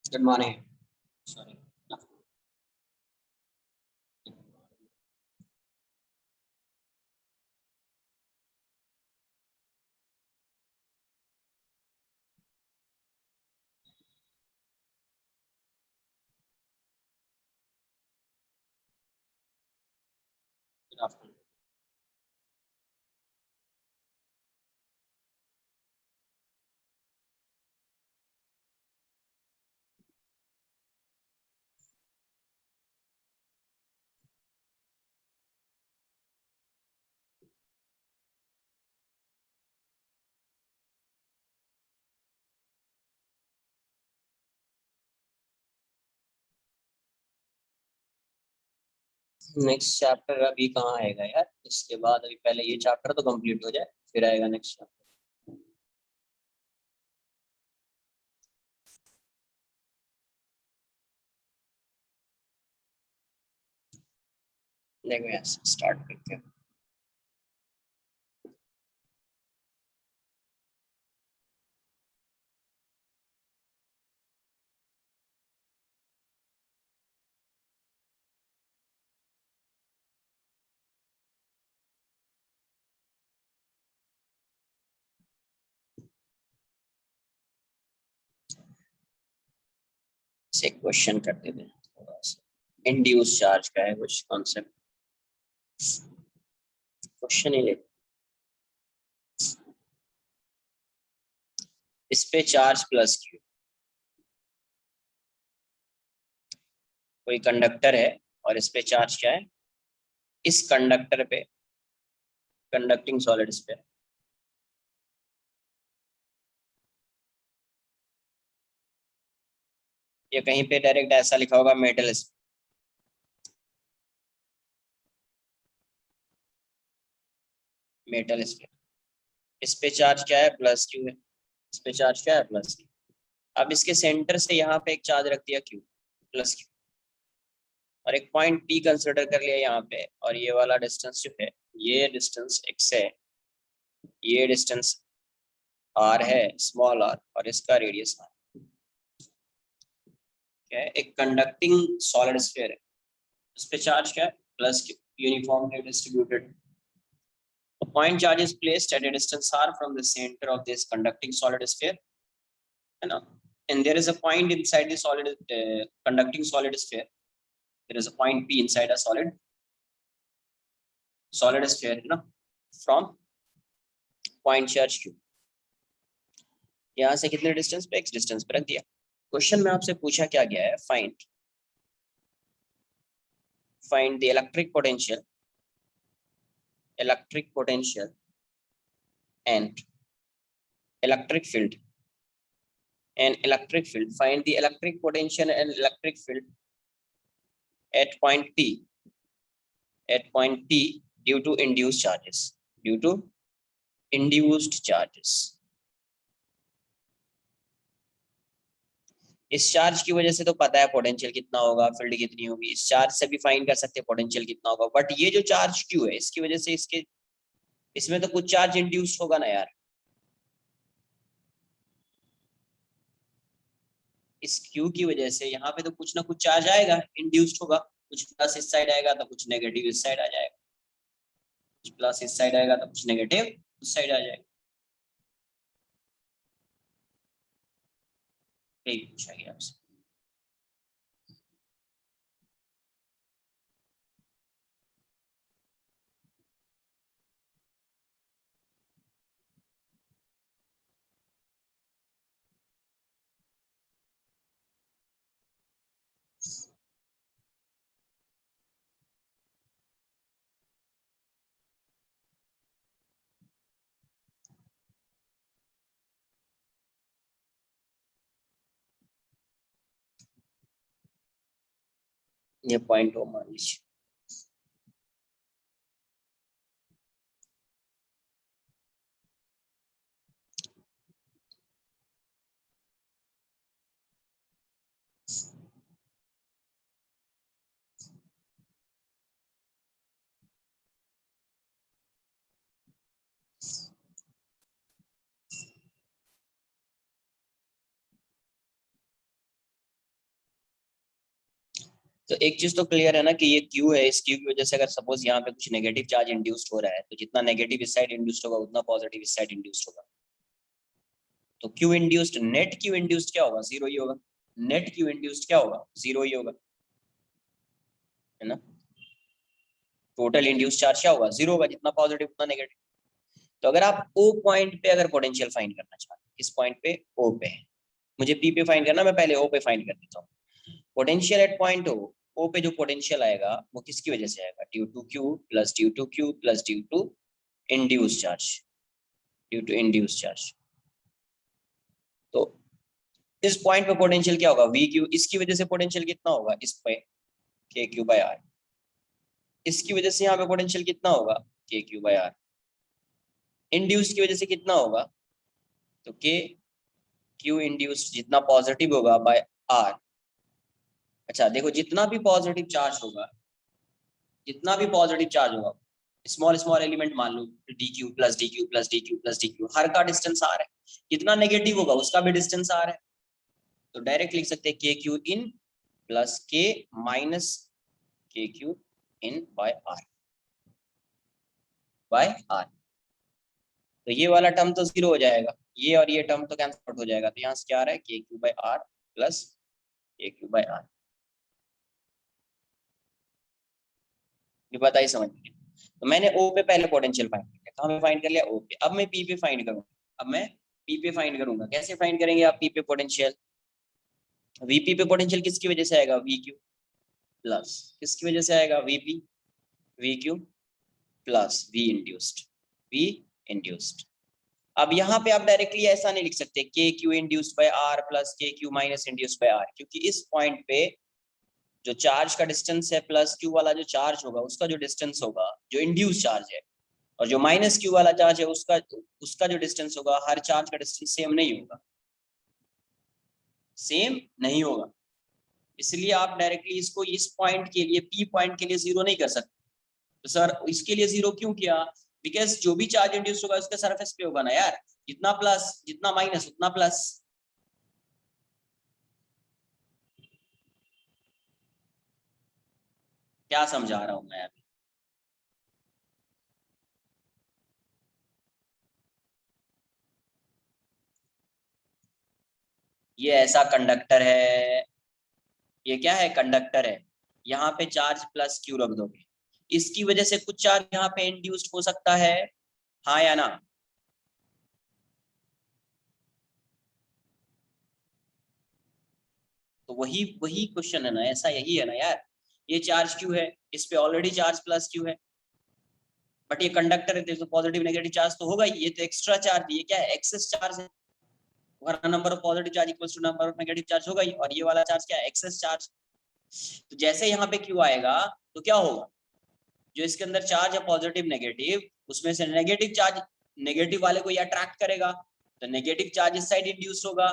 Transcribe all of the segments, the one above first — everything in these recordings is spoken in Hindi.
Good morning. Sorry. Good afternoon. Next chapter अभी कहाँ आएगा यार? इसके बाद अभी पहले ये चैप्टर तो कंप्लीट हो जाए, फिर आएगा नेक्स्ट चैप्टर। देखो यहाँ से स्टार्ट करते हैं। से क्वेश्चन करते थे थोड़ा सा। इंड्यूस चार्ज का है कुछ कॉन्सेप्ट, क्वेश्चन ही ले। इस पे चार्ज प्लस क्यू, कोई कंडक्टर है और इस पे चार्ज क्या है? इस कंडक्टर पे, कंडक्टिंग सॉलिड्स पे या कहीं पे डायरेक्ट ऐसा लिखा होगा मेटल, मेटल स्फीयर। इस पे चार्ज क्या है? प्लस क्यू है। इस पे चार्ज क्या है? Plus Q. अब इसके सेंटर से यहाँ पे एक चार्ज रख दिया क्यू, प्लस क्यू, और एक पॉइंट पी कंसिडर कर लिया यहाँ पे, और ये वाला डिस्टेंस जो है, ये डिस्टेंस एक्स है, ये डिस्टेंस आर है, स्मॉल आर, और इसका रेडियस आर। क्या है? एक कंडक्टिंग सॉलिड स्फीयर है, उस पे चार्ज क्या है? Plus Q, uniformly distributed. A point charge is placed at a distance r from the center of this conducting solid sphere, है ना? And there is a point inside the solid conducting solid sphere. There is a point P inside a solid sphere, है ना? From point charge Q. यहाँ से कितने डिस्टेंस पे? x डिस्टेंस पे रख दिया। क्वेश्चन में आपसे पूछा क्या गया है? Find the electric potential and electric field find the electric potential and electric field at point P due to induced charges इस चार्ज की वजह से तो पता है पोटेंशियल कितना होगा, फील्ड कितनी होगी, इस चार्ज से भी फाइंड कर सकते हैं पोटेंशियल कितना होगा। बट ये जो चार्ज क्यू है, इसकी वजह से इसमें तो कुछ चार्ज इंड्यूस्ड होगा ना यार। इस क्यू की वजह से यहाँ पे तो कुछ ना कुछ चार्ज आएगा, इंड्यूस्ड होगा। कुछ प्लस इस साइड आएगा तो कुछ नेगेटिव इस साइड आ जाएगा, कुछ प्लस इस साइड आएगा तो कुछ नेगेटिव उस साइड आ जाएगा। यही पूछा गया आपसे। ये पॉइंट हो मान लीजिए। तो एक चीज तो क्लियर है ना कि ये क्यू है, इस क्यू की वजह से अगर सपोज यहाँ पे कुछ नेगेटिव चार्ज इंड्यूस्ड हो रहा है तो जितना नेगेटिव इस साइड इंड्यूस्ड होगा उतना पॉजिटिव इस साइड इंड्यूस्ड होगा। तो Q induced, net Q induced क्या होगा? जीरो ही होगा। नेट क्यू इंड्यूस्ड क्या होगा? जीरो ही होगा, है ना। टोटल इंड्यूस्ड चार्ज क्या होगा? जीरो होगा, जितना पॉजिटिव उतना नेगेटिव। तो अगर आप ओ पॉइंट पे अगर पोटेंशियल फाइंड करना चाहते हैं, इस पॉइंट पे ओ पे है, मुझे पी पे फाइंड करना, मैं पहले ओ पे फाइंड कर देता हूँ। पोटेंशियल एट पॉइंट ओ पे जो पोटेंशियल आएगा वो किसकी वजह से आएगा? Due to q plus due to q plus due to induce charge, due to induce charge. तो इस पॉइंट पे पोटेंशियल क्या होगा? V q. इसकी वजह से पोटेंशियल कितना होगा? इस पे के क्यू बाय आर। इसकी वजह से यहाँ पे पोटेंशियल कितना होगा? K Q by are. Induce की वजह से कितना होगा? तो के क्यू इंड्यूस जितना पॉजिटिव होगा बाय आर। अच्छा देखो, जितना भी पॉजिटिव चार्ज होगा, जितना भी पॉजिटिव चार्ज होगा, स्मॉल स्मॉल एलिमेंट मान लो, d q plus d q plus d q plus d q, हर का डिस्टेंस आर है। जितना नेगेटिव होगा उसका भी डिस्टेंस आर है। तो डायरेक्ट लिख सकते हैं k q in plus k minus के q in by r, by r. तो ये वाला टर्म तो जीरो हो जाएगा, ये और ये टर्म तो कैंसिल आउट हो जाएगा। तो यहाँ से क्या आ रहा है? के Q by r plus k Q by r. ये बताइए समझ में। तो मैंने ओ पे पहले पोटेंशियल फाइंड कर लिया, कहाँ पे फाइंड कर लिया? ओ पे। अब मैं पी पे फाइंड करूंगा। अब मैं पी पे फाइंड करूंगा। कैसे फाइंड करेंगे आप पी पे पोटेंशियल? वीपी पे पोटेंशियल किसकी वजह से आएगा? वी क्यू प्लस किसकी वजह से आएगा? VP, V q plus V induced, V induced. अब यहाँ पे आप डायरेक्टली ऐसा नहीं लिख सकते k q induced by r plus k q minus induced by r, क्योंकि इस पॉइंट पे जो चार्ज का डिस्टेंस है प्लस क्यू वाला जो चार्ज होगा उसका जो डिस्टेंस होगा, जो इंड्यूस चार्ज है, और जो माइनस क्यू वाला चार्ज है उसका उसका जो डिस्टेंस होगा, हर चार्ज का डिस्टेंस सेम नहीं होगा, सेम नहीं होगा। इसलिए आप डायरेक्टली इसको इस पॉइंट के लिए, पी पॉइंट के लिए जीरो नहीं कर सकते। तो सर इसके लिए जीरो क्यों किया? बिकॉज जो भी चार्ज इंड्यूस होगा उसके सरफेस पे होगा ना यार, जितना प्लस जितना माइनस उतना प्लस। क्या समझा रहा हूं मैं अभी? ये ऐसा कंडक्टर है, ये क्या है? कंडक्टर है। यहाँ पे चार्ज प्लस क्यू रख दोगे, इसकी वजह से कुछ चार्ज यहाँ पे इंड्यूस्ड हो सकता है, हाँ या ना? तो वही वही क्वेश्चन है ना, ऐसा यही है ना यार। ये चार्ज क्यू है, इस पे ऑलरेडी चार्ज प्लस क्यू है, बट ये कंडक्टर है तो पॉजिटिव नेगेटिव चार्ज तो होगा ही। ये तो एक्स्ट्रा चार्ज, ये क्या है? एक्सेस चार्ज है। Number of positive charge equals to number of negative charge होगा ही, और ये वाला चार्ज क्या है? Excess charge. तो जैसे यहाँ पे क्यू आएगा तो क्या होगा? जो इसके अंदर चार्ज है पॉजिटिव नेगेटिव, उसमें से नेगेटिव चार्ज नेगेटिव वाले को ये अट्रैक्ट करेगा, तो नेगेटिव चार्ज इस साइड इंड्यूस होगा।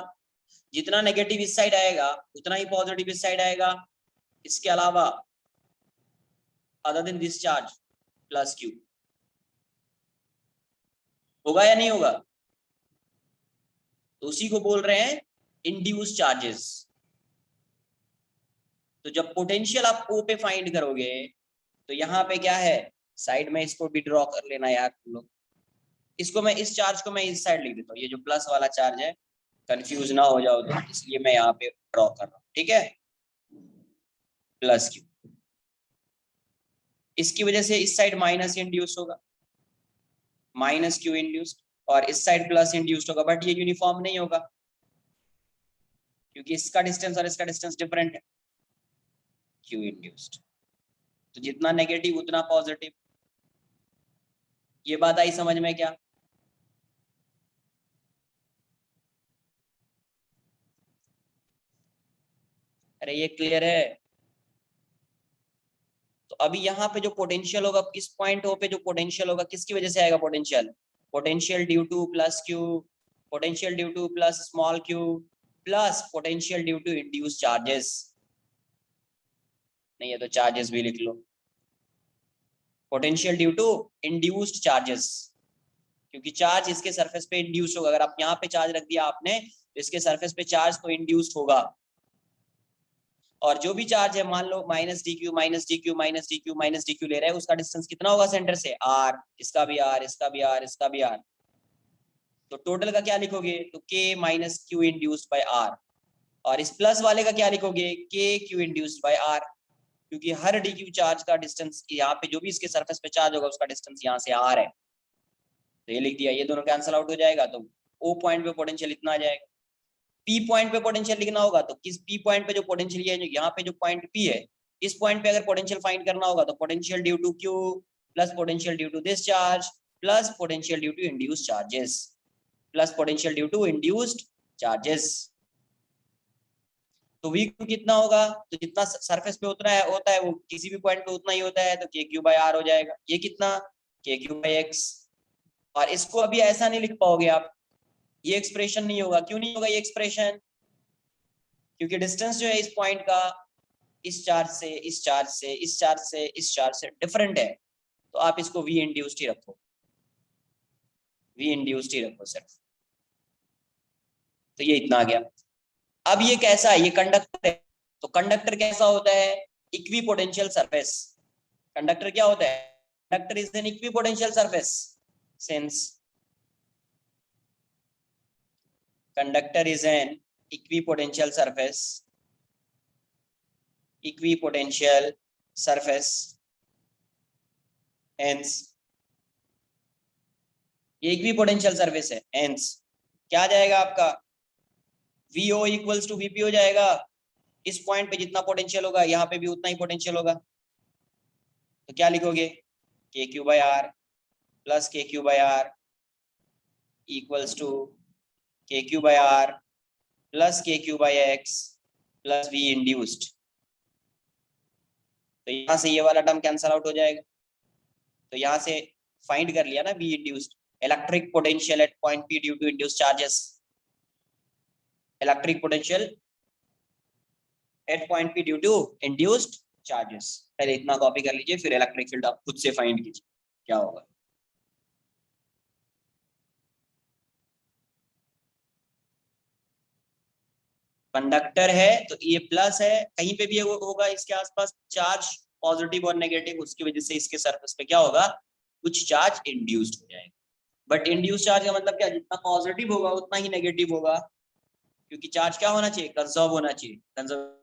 जितना नेगेटिव इस साइड आएगा उतना ही पॉजिटिव इस साइड आएगा। इसके अलावा other than this charge plus Q, होगा या नहीं होगा? तो उसी को बोल रहे हैं इंड्यूस चार्जेस। तो जब पोटेंशियल आप ओ पे फाइंड करोगे तो यहाँ पे क्या है? साइड में इसको भी ड्रॉ कर लेना यार तुम लोग। इसको मैं, इस चार्ज को मैं इस साइड लिख देता हूँ, ये जो प्लस वाला चार्ज है, कंफ्यूज ना हो जाओ तो इसलिए मैं यहाँ पे ड्रॉ कर रहा हूँ, ठीक है? प्लस क्यू, इसकी वजह से इस साइड माइनस इंड्यूस होगा, माइनस क्यू इंड्यूस्ड, और इस साइड प्लस इंड्यूस्ड होगा, बट ये यूनिफॉर्म नहीं होगा क्योंकि इसका डिस्टेंस और इसका डिस्टेंस डिफरेंट है। क्यू इंड्यूस्ड, तो जितना नेगेटिव उतना पॉजिटिव। ये बात आई समझ में क्या? अरे ये क्लियर है? तो अभी यहाँ पे जो पोटेंशियल होगा, इस पॉइंट ओ पे जो पोटेंशियल होगा किसकी वजह से आएगा? Potential, potential due to plus q, potential due to plus small q, plus potential due to induce charges. नहीं है तो चार्जेस भी लिख लो, potential due to induced charges, क्योंकि चार्ज इसके सरफेस पे इंड्यूस होगा। अगर आप यहाँ पे चार्ज रख दिया आपने तो इसके सरफेस पे चार्ज तो इंड्यूस्ड होगा। और जो भी चार्ज है मान लो minus d q minus d q minus d q minus d q ले रहा है, उसका डिस्टेंस कितना होगा सेंटर से, आर, इसका भी आर, इसका भी आर, इसका भी आर, तो टोटल का क्या लिखोगे, तो k minus Q induced by r, और इस प्लस वाले का क्या लिखोगे, k q induced by r, क्योंकि हर डी क्यू चार्ज का डिस्टेंस यहाँ पे जो भी इसके सरफेस पे चार्ज होगा उसका डिस्टेंस यहाँ से आर है, तो ये लिख दिया, ये दोनों कैंसिल आउट हो जाएगा, तो ओ पॉइंट पे पोटेंशियल इतना आ जाएगा। पी पॉइंट पे पोटेंशियल लिखना होगा तो किस पी पॉइंट पे जो पोटेंशियल है, जो यहाँ पे जो पॉइंट पी है, इस पॉइंट पे अगर पोटेंशियल फाइंड करना होगा तो potential due to q plus potential due to this charge plus potential due to induced charges plus potential due to induced charges. तो वी क्यू कितना होगा, तो जितना सरफेस पे उतना है होता है वो किसी भी पॉइंट पे उतना ही होता है, तो के क्यू बाय आर हो जाएगा, ये कितना, के क्यू बाय एक्स। और इसको अभी ऐसा नहीं लिख पाओगे आप, ये एक्सप्रेशन नहीं होगा, क्यों नहीं होगा ये एक्सप्रेशन, क्योंकि डिस्टेंस जो है इस पॉइंट का इस चार्ज से इस चार्ज से इस चार्ज से इस चार्ज से डिफरेंट है, तो आप इसको वी इंड्यूस्ड ही रखो, वी इंड्यूस्ड ही रखो सिर्फ। तो ये इतना आ गया। अब ये कैसा है, ये कंडक्टर है, तो कंडक्टर कैसा होता है, इक्विपोटेंशियल सरफेस। कंडक्टर क्या होता है, conductor is an equipotential surface, since conductor is an equipotential surface, equipotential surface, hence ये इक्विपोटेंशियल सरफेस है, hence क्या आ जाएगा आपका, VO इक्वल्स टू VP हो जाएगा, इस पॉइंट पे जितना पोटेंशियल होगा यहाँ पे भी उतना ही पोटेंशियल होगा, तो क्या लिखोगे, k Q by r plus k Q by are equals to k Q by r plus k Q by x plus V induced. तो यहाँ से ये वाला टर्म कैंसल आउट हो जाएगा, तो यहाँ से फाइंड कर लिया ना V induced, electric potential at point P due to induced charges, electric potential at point P due to induced charges. पहले इतना कॉपी कर लीजिए, फिर इलेक्ट्रिक फील्ड आप खुद से फाइंड कीजिए क्या होगा। कंडक्टर है तो ये प्लस है, कहीं पे भी होगा इसके आसपास चार्ज पॉजिटिव और नेगेटिव, उसकी वजह से इसके सरफेस पे क्या होगा, कुछ चार्ज इंड्यूस्ड हो जाएगा। बट इंड्यूस्ड चार्ज का मतलब क्या, जितना पॉजिटिव होगा उतना ही नेगेटिव होगा, क्योंकि चार्ज क्या होना चाहिए, कंजर्व होना चाहिए, कंजर्व।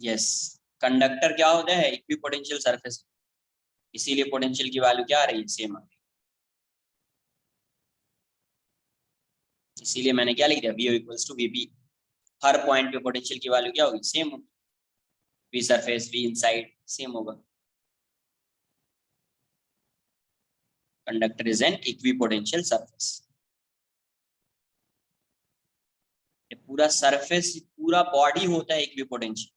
यस, कंडक्टर क्या होता है, इक्विपोटेंशियल सरफेस, इसीलिए पोटेंशियल की वैल्यू क्या आ रही है, सेम आ रही है, इसीलिए मैंने क्या लिख दिया, VO इक्वल्स टू VP। हर पॉइंट पे पोटेंशियल की वैल्यू क्या होगी, सेम होगी। V surface, V inside same होगा। Conductor is an equipotential surface. ये पूरा सरफेस, पूरा बॉडी होता है इक्विपोटेंशियल।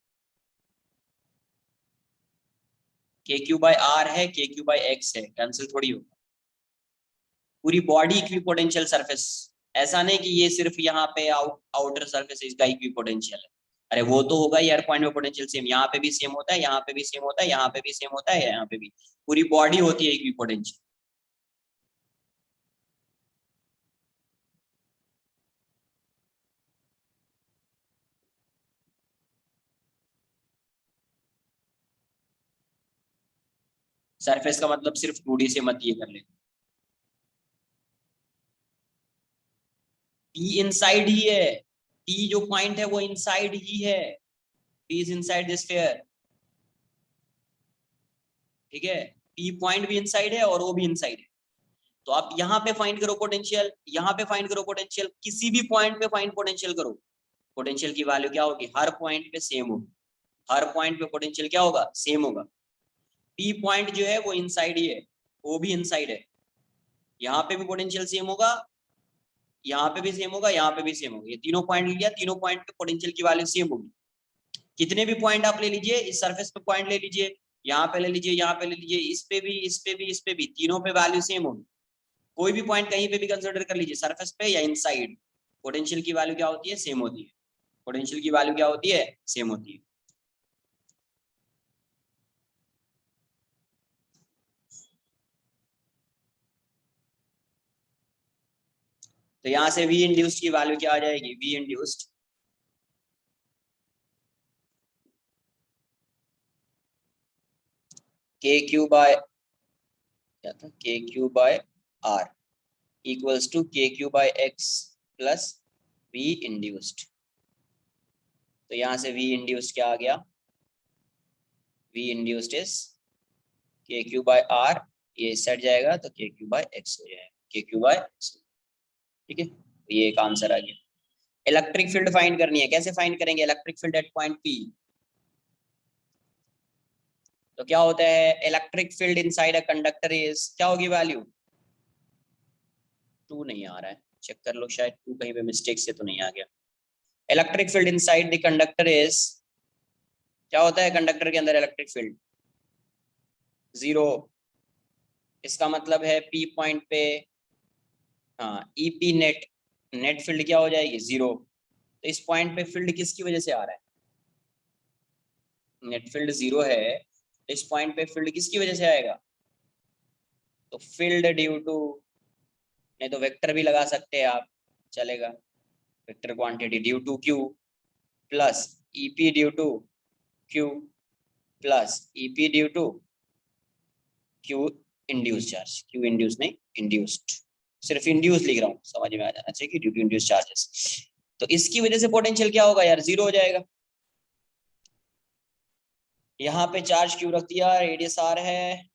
के क्यू बाई आर है, के क्यू बाई एक्स है, कैंसिल थोड़ी होगा। पूरी बॉडी इक्विपोटेंशियल सरफेस। ऐसा नहीं कि ये सिर्फ यहाँ पे आउटर सरफेस इसका इक्विपोटेंशियल है। अरे वो तो होगा ही, हर पॉइंट में पोटेंशियल सेम, यहाँ पे भी सेम होता है, यहाँ पे भी सेम होता है, यहाँ पे भी सेम होता है, यहाँ पे भी। पूरी बॉडी होती है इक्विपोटेंशियल। सरफेस का मतलब सिर्फ 2D से मत ये कर ले। टी इनसाइड ही है, टी जो पॉइंट है वो इनसाइड ही है। T is inside this sphere. ठीक है, टी पॉइंट भी इनसाइड है और वो भी इनसाइड है। तो आप यहाँ पे फाइंड करो पोटेंशियल, यहाँ पे फाइंड करो पोटेंशियल, किसी भी पॉइंट पे फाइंड पोटेंशियल करो। पोटेंशियल की वैल्यू क्या होगी, हर पॉइंट पे सेम होगी। हर पॉइंट पे पोटेंशियल क्या होगा, सेम होगा। पी पॉइंट जो है वो इनसाइड ही है, वो भी इनसाइड है। यहाँ पे भी पोटेंशियल सेम होगा, यहाँ पे भी सेम होगा, यहाँ पे भी सेम होगा। ये तीनों पॉइंट लिया, तीनों पॉइंट पे पोटेंशियल की वैल्यू सेम होगी। कितने भी पॉइंट आप ले लीजिए, इस सरफेस पे पॉइंट ले लीजिए, यहाँ पे ले लीजिए, यहाँ पे ले लीजिए, इस पे भी, इस पे भी, इस पे भी, तीनों पे वैल्यू सेम होगी। कोई भी पॉइंट कहीं पे भी कंसिडर कर लीजिए, सरफेस पे या इनसाइड, पोटेंशियल की वैल्यू क्या होती है, सेम होती है। पोटेंशियल की वैल्यू क्या होती है, सेम होती है। तो यहाँ से वी इंड्यूस्ड की वैल्यू क्या आ जाएगी, V induced k Q by, क्या था, k Q by are equals to k Q by x plus V induced. तो यहाँ से वी इंड्यूस्ड क्या आ गया, V induced is k Q by r, ये सेट जाएगा तो के क्यू बाय एक्स हो जाएगा, के क्यू बाय एक्स। ठीक है, तो ये एक आंसर आ गया। इलेक्ट्रिक फील्ड फाइंड करनी है, कैसे फाइंड करेंगे electric field at point P. तो क्या होता है, electric field inside a conductor is, क्या होगी वैल्यू, 2 नहीं आ रहा है, चेक कर लो, शायद 2 कहीं पे मिस्टेक से तो नहीं आ गया। Electric field inside the conductor is, क्या होता है कंडक्टर के अंदर इलेक्ट्रिक फील्ड, 0। इसका मतलब है पी पॉइंट पे, हाँ, ईपी नेट, नेट फील्ड क्या हो जाएगी, 0। तो इस पॉइंट पे फील्ड किसकी वजह से आ रहा है, नेट फील्ड 0 है, तो इस पॉइंट पे फील्ड किसकी वजह से आएगा, तो फील्ड ड्यू टू, नहीं तो वेक्टर भी लगा सकते हैं आप, चलेगा, vector quantity due to q plus EP due to q plus EP due to q induce charge, q induce नहीं इंड्यूस्ड, सिर्फ इंड्यूस लिख रहा हूँ, समझ में आ जाना चाहिए कि ड्यू टू इंड्यूस चार्जेस। तो इसकी वजह से पोटेंशियल क्या होगा यार, 0 हो जाएगा। यहाँ पे चार्ज क्यू रख दिया, रेडियस आर है,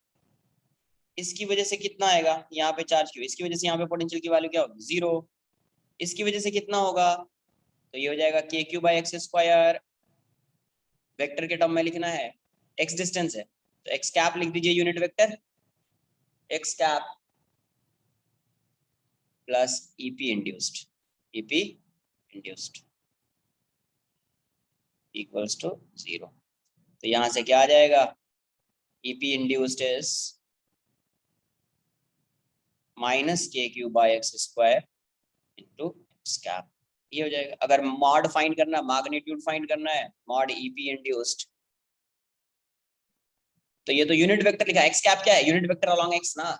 इसकी वजह से कितना आएगा, यहाँ पे चार्ज क्यू, इसकी वजह से यहाँ पे पोटेंशियल की वैल्यू क्या होगी, 0। इसकी वजह से कितना होगा, तो ये हो जाएगा के q by x square, vector के टर्म में लिखना है, एक्स डिस्टेंस है तो एक्स कैप लिख दीजिए, unit vector x cap plus EP induced, EP induced equals to 0। तो यहां से क्या आ जाएगा, ईपी इंड्यूस्ड इज माइनस के q by x square into x cap, ये हो जाएगा। अगर मॉड फाइंड करना, मैग्नीट्यूड फाइंड करना है, मॉड ईपी इंड्यूस्ड, तो ये तो यूनिट वेक्टर लिखा है, एक्स कैप क्या है, यूनिट वेक्टर अलोंग एक्स ना,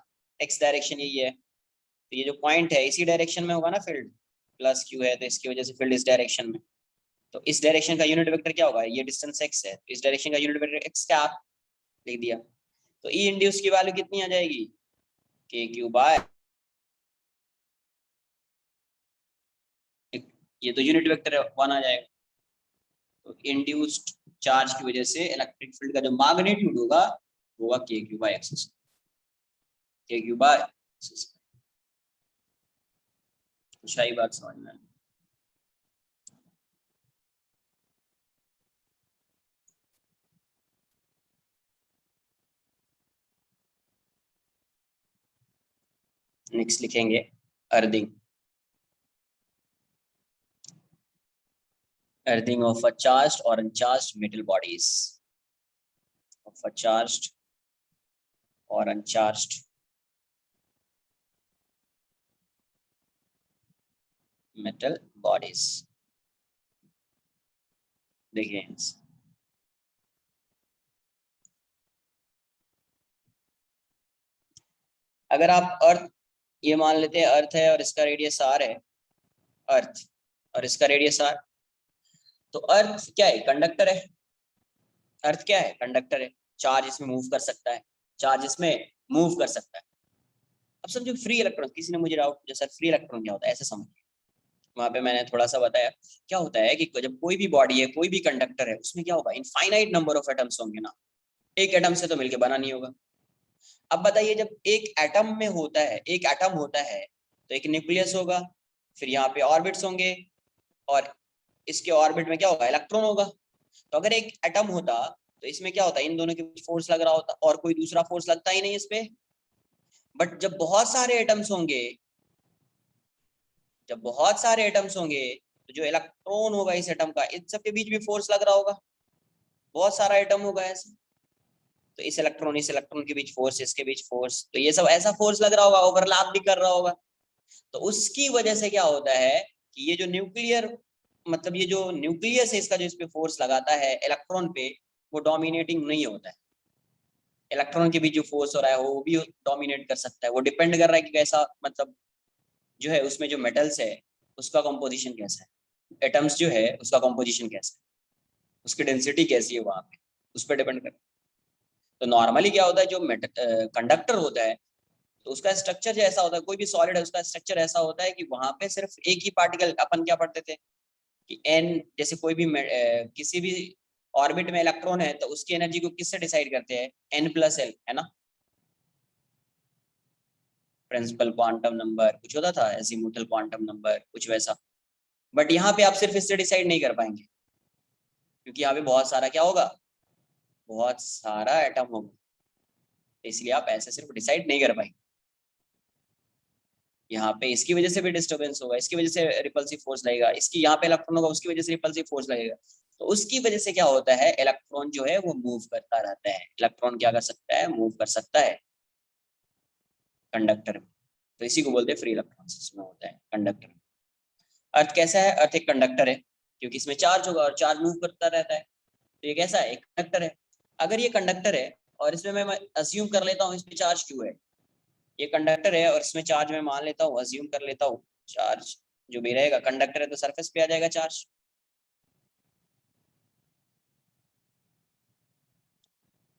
एक्स डायरेक्शन यही है, तो ये जो पॉइंट है इसी डायरेक्शन में होगा ना फील्ड, प्लस क्यू है तो इसकी वजह से फील्ड इस डायरेक्शन में, तो इस डायरेक्शन का यूनिट वेक्टर क्या होगा, ये डिस्टेंस एक्स है, तो इस डायरेक्शन का यूनिट वेक्टर एक्स कैप लिख दिया। तो ई इंड्यूस की वैल्यू कितनी आ जाएगी, के क्यू बाय, ये तो यूनिट वेक्टर 1 आ जाएगा। तो इंड्यूस्ड चार्ज की वजह से इलेक्ट्रिक फील्ड का जो मैग्नीट्यूड होगा वो होगा k Q by x, k Q by x. कुछ आई बात समझ में। नेक्स्ट लिखेंगे earthing, earthing of a charged और uncharged metal bodies, of a charged और अनचार्ज्ड मेटल बॉडीज। देखिए अगर आप अर्थ, ये मान लेते हैं अर्थ है और इसका रेडियस आर है, अर्थ और इसका रेडियस आर, तो अर्थ क्या है, कंडक्टर है। अर्थ क्या है, कंडक्टर है। चार्ज इसमें मूव कर सकता है, चार्ज इसमें मूव कर सकता है। अब समझो फ्री इलेक्ट्रॉन, किसी ने मुझे डाउट पूछा सर फ्री इलेक्ट्रॉन क्या होता है, ऐसे समझ, वहां पे मैंने थोड़ा सा बताया क्या होता है कि जब कोई भी बॉडी है, कोई भी कंडक्टर है, उसमें क्या होगा, इनफाइनाइट नंबर ऑफ एटम्स होंगे ना, एक एटम से तो मिलके बना नहीं होगा। अब बताइए जब एक एटम में होता है, एक एटम होता है तो एक न्यूक्लियस होगा, फिर यहाँ पे ऑर्बिट्स होंगे, और इसके ऑर्बिट में क्या होगा, इलेक्ट्रॉन होगा। तो अगर एक एटम होता तो इसमें क्या होता, इन दोनों के बीच फोर्स लग रहा होता, और कोई दूसरा फोर्स लगता ही नहीं इस पे। बट जब बहुत सारे एटम्स होंगे, जब बहुत सारे एटम्स होंगे, तो जो इलेक्ट्रॉन होगा इस एटम का, इन सब के बीच भी फोर्स लग रहा होगा, बहुत सारा एटम होगा ऐसे, तो इस इलेक्ट्रॉन के बीच फोर्स, इसके बीच फोर्स, तो ये सब ऐसा फोर्स लग रहा होगा, ओवरलैप भी कर रहा होगा। तो उसकी वजह से क्या होता है कि ये जो न्यूक्लियर, मतलब ये जो न्यूक्लियस है इसका, जो इस पे फोर्स लगाता है इलेक्ट्रॉन पे, वो डोमिनेटिंग नहीं होता है। इलेक्ट्रॉन के बीच जो फोर्स हो रहा है वो भी डोमिनेट कर सकता है, वो डिपेंड कर रहा है कि कैसा, मतलब जो है उसमें जो मेटल्स है उसका कॉम्पोजिशन कैसा है, एटम्स जो है उसका कॉम्पोजिशन कैसा है, उसकी डेंसिटी कैसी है वहां पे, उस पर डिपेंड कर। तो नॉर्मली क्या होता है, जो कंडक्टर होता है तो उसका स्ट्रक्चर जो ऐसा होता है, कोई भी सॉलिड है उसका स्ट्रक्चर ऐसा होता है कि वहां पे सिर्फ एक ही पार्टिकल, अपन क्या पढ़ते थे कि एन, जैसे कोई भी किसी भी ऑर्बिट में इलेक्ट्रॉन है तो उसकी एनर्जी को किससे डिसाइड करते हैं, एन प्लस एल, है ना, प्रिंसिपल क्वांटम नंबर कुछ होता था, एजीमुथल क्वांटम नंबर कुछ वैसा। बट यहाँ पे आप सिर्फ इससे डिसाइड नहीं कर पाएंगे, क्योंकि यहाँ पे बहुत सारा क्या होगा, बहुत सारा एटम होगा, इसलिए आप ऐसे सिर्फ डिसाइड नहीं कर पाएंगे। यहाँ पे इसकी वजह से भी डिस्टर्बेंस होगा, इसकी वजह से रिपल्सिव फोर्स लगेगा, इसकी यहाँ पे इलेक्ट्रॉन होगा उसकी वजह से रिपल्सिव फोर्स लगेगा। तो उसकी वजह से क्या होता है, इलेक्ट्रॉन जो है वो मूव करता रहता है। इलेक्ट्रॉन क्या कर सकता है, मूव कर सकता है कंडक्टर में। तो इसी को बोलते हैं फ्री इलेक्ट्रॉन, इसमें होता है कंडक्टर। अर्थ कैसा है, अर्थ एक कंडक्टर है, क्योंकि इसमें चार्ज होगा और चार्ज मूव करता रहता है, तो ये कैसा है, एक कंडक्टर है। अगर ये कंडक्टर है और इसमें मैं अज्यूम कर लेता हूँ इसमें चार्ज क्यों है, ये कंडक्टर है और इसमें चार्ज मैं मान लेता हूँ, अज्यूम कर लेता हूँ चार्ज जो भी रहेगा, कंडक्टर है तो सरफेस पे आ जाएगा चार्ज।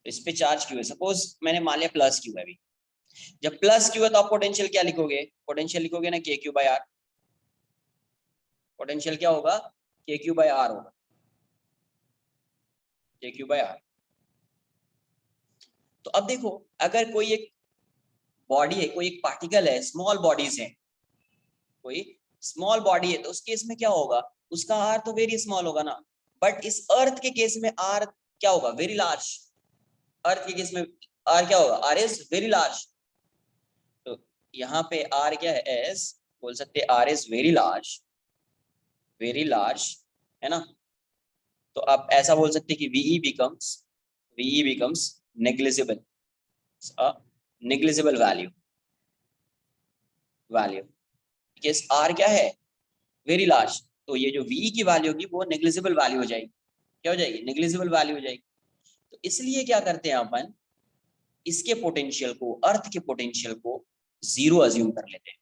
तो इस पे चार्ज क्यों है, सपोज मैंने मान लिया प्लस क्यू है अभी। जब प्लस क्यू है तो आप पोटेंशियल क्या लिखोगे, पोटेंशियल लिखोगे ना के क्यू बाई आर, पोटेंशियल क्या होगा, के क्यू बाई आर होगा, के क्यू बाई आर। तो अब देखो, अगर कोई एक बॉडी है, कोई एक पार्टिकल है, स्मॉल बॉडीज है, कोई स्मॉल बॉडी है, तो उस केस में क्या होगा, उसका आर तो वेरी स्मॉल होगा ना। बट इस अर्थ के केस में आर क्या होगा, वेरी लार्ज। अर्थ के केस में आर क्या होगा, आर इज वेरी लार्ज। तो यहाँ पे आर क्या है, एस बोल सकते हैं, r is very large, very large, है ना। तो आप ऐसा बोल सकते हैं कि VE becomes negligible, negligible value, value, case r क्या है, वेरी लार्ज। तो ये जो वी की वैल्यू होगी वो नेग्लिजिबल वैल्यू हो जाएगी, क्या हो जाएगी, नेग्लिजिबल वैल्यू हो जाएगी। तो इसलिए क्या करते हैं अपन, इसके पोटेंशियल को, अर्थ के पोटेंशियल को जीरो अज्यूम कर लेते हैं।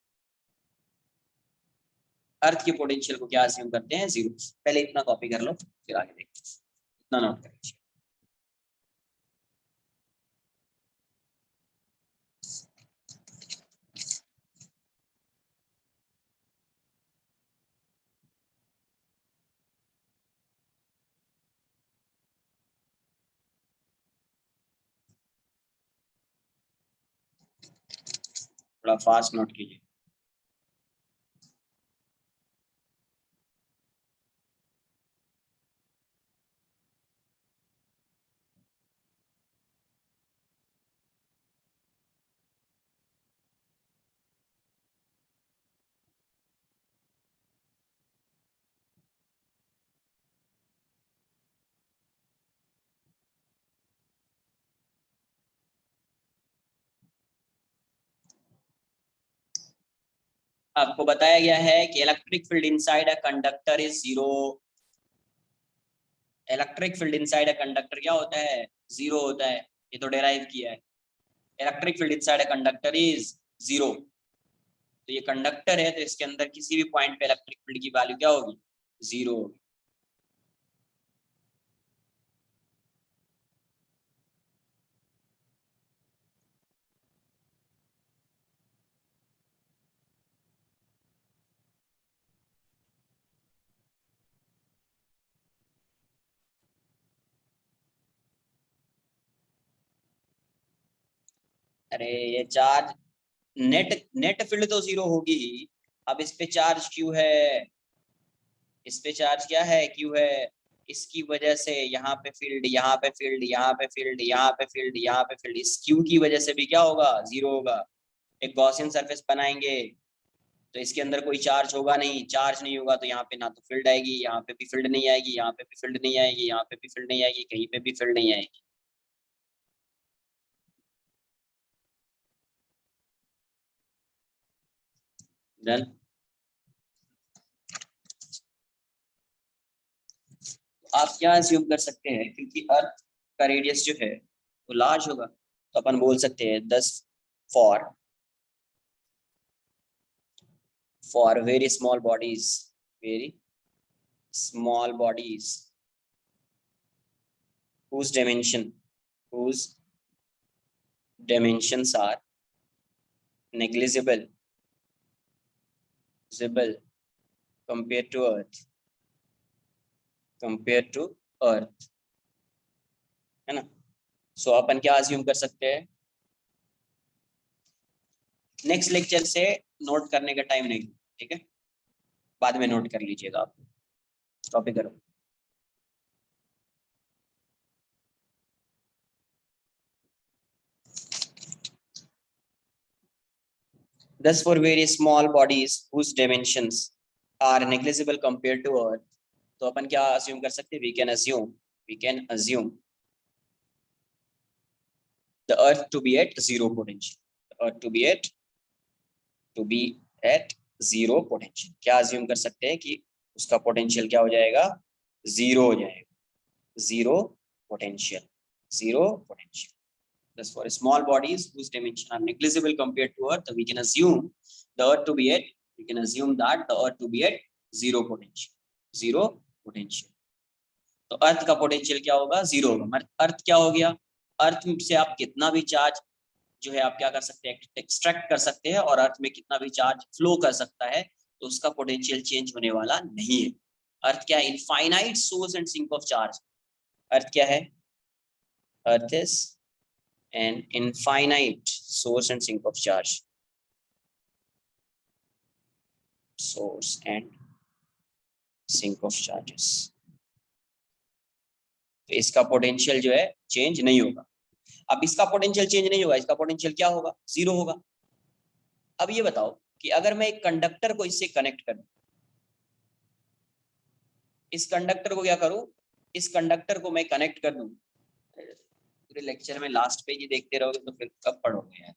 अर्थ के पोटेंशियल को क्या अज्यूम करते हैं, जीरो। पहले इतना कॉपी कर लो फिर आगे देखते हैं, इतना नोट कर लीजिए। थोड़ा फास्ट नोट कीजिए। आपको बताया गया है कि electric field inside a conductor is zero. Electric field inside a conductor क्या होता है? जीरो होता है। ये तो डेराइव किया है। Electric field inside a conductor is zero. तो ये कंडक्टर है, तो इसके अंदर किसी भी पॉइंट पे इलेक्ट्रिक फील्ड की वैल्यू क्या होगी? जीरो होगी। अरे ये चार्ज, नेट नेट फील्ड तो जीरो होगी ही। अब इस पे चार्ज क्यू है, इस पे चार्ज क्या है? क्यू है। इसकी वजह से यहाँ पे फील्ड, यहाँ पे फील्ड, यहाँ पे फील्ड, यहाँ पे फील्ड, यहाँ पे फील्ड, इस क्यू की वजह से भी क्या होगा? जीरो होगा। एक गॉसियन सरफेस बनाएंगे तो इसके अंदर कोई चार्ज होगा नहीं, चार्ज नहीं होगा तो यहाँ पे ना तो फील्ड आएगी, यहाँ पे भी फील्ड नहीं आएगी, यहाँ पे भी फील्ड नहीं आएगी, यहाँ पे भी फील्ड नहीं आएगी, कहीं पे भी फील्ड नहीं आएगी। डन। आप क्या अस्यूम कर सकते हैं? क्योंकि अर्थ का रेडियस जो है वो लार्ज होगा, तो अपन बोल सकते हैं 10 for very small bodies, very small bodies whose dimensions are negligible visible compared to earth, है ना? सो अपन क्या अज्यूम कर सकते हैं? नेक्स्ट लेक्चर से नोट करने का टाइम नहीं, ठीक है? बाद में नोट कर लीजिएगा आप। कॉपी करो। Thus, for very small bodies whose dimensions are negligible compared to Earth, तो अपन क्या assume कर सकते हैं? We can assume the Earth to be at zero potential. The Earth to be at zero potential. क्या assume कर सकते हैं कि उसका पोटेंशियल क्या हो जाएगा? जीरो हो जाएगा। Zero potential, zero potential. Thus, for small bodies whose dimensions are negligible compared to Earth, we can assume that the Earth to be at zero potential. Zero potential. तो अर्थ का पोटेंशियल क्या होगा? जीरो होगा। अर्थ क्या हो गया? अर्थ से आप कितना भी चार्ज जो है आप क्या कर सकते हैं? एक्सट्रैक्ट कर सकते हैं, और अर्थ में कितना भी चार्ज फ्लो कर सकता है, तो उसका पोटेंशियल चेंज होने वाला नहीं है। अर्थ क्या है? Infinite source and sink of charge. Earth क्या है? Earth is an infinite source and sink of charge. Source and sink of charges. तो इसका पोटेंशियल जो है चेंज नहीं होगा। अब इसका पोटेंशियल चेंज नहीं होगा, इसका पोटेंशियल क्या होगा? जीरो होगा। अब ये बताओ कि अगर मैं एक कंडक्टर को इससे कनेक्ट करूं, इस कंडक्टर को क्या करूं? इस कंडक्टर को मैं कनेक्ट कर दूं। पूरे लेक्चर में लास्ट पेज ही देखते रहोगे तो फिर कब पढ़ोगे यार?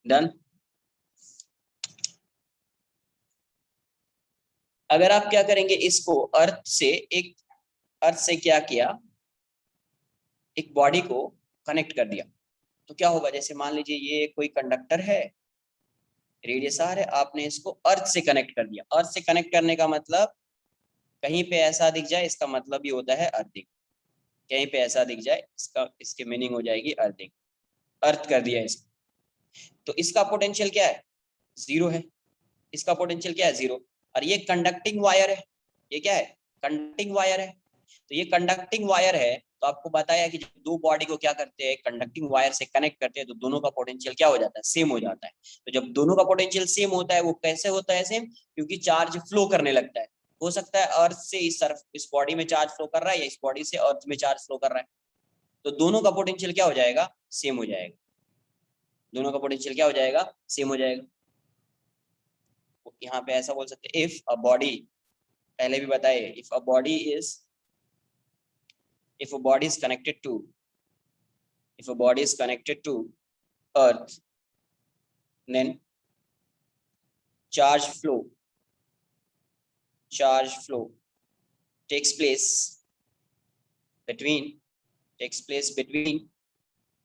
डन। अगर आप क्या करेंगे, इसको अर्थ से क्या किया? एक बॉडी को कनेक्ट कर दिया, तो क्या होगा? जैसे मान लीजिए ये कोई कंडक्टर है, रेडियस आर है, आपने इसको अर्थ से कनेक्ट कर दिया। अर्थ से कनेक्ट करने का मतलब कहीं पे ऐसा दिख जाए, इसका मतलब ही होता है अर्थिंग। कहीं पे ऐसा दिख जाए, इसकी मीनिंग हो जाएगी अर्थिंग। अर्थ कर दिया इसको, तो इसका पोटेंशियल क्या है? जीरो है। इसका पोटेंशियल क्या है? जीरो। और ये कंडक्टिंग वायर है, ये क्या है? कंडक्टिंग वायर है। तो ये कंडक्टिंग वायर है, तो आपको बताया कि जब दो बॉडी को क्या करते हैं, कंडक्टिंग वायर से कनेक्ट करते हैं, तो दोनों का पोटेंशियल क्या हो जाता है? सेम हो जाता है। तो जब दोनों का पोटेंशियल सेम होता है, वो कैसे होता है सेम? क्योंकि चार्ज फ्लो करने लगता है। हो सकता है अर्थ से इस बॉडी में चार्ज फ्लो कर रहा है, या इस बॉडी से अर्थ में चार्ज फ्लो कर रहा है, तो दोनों का पोटेंशियल क्या हो जाएगा? सेम हो जाएगा। दोनों का पोटेंशियल क्या हो जाएगा? सेम हो जाएगा। यहाँ पे ऐसा बोल सकते हैं, इफ अ बॉडी पहले भी बताए, if a body is connected to earth, then charge flow takes place between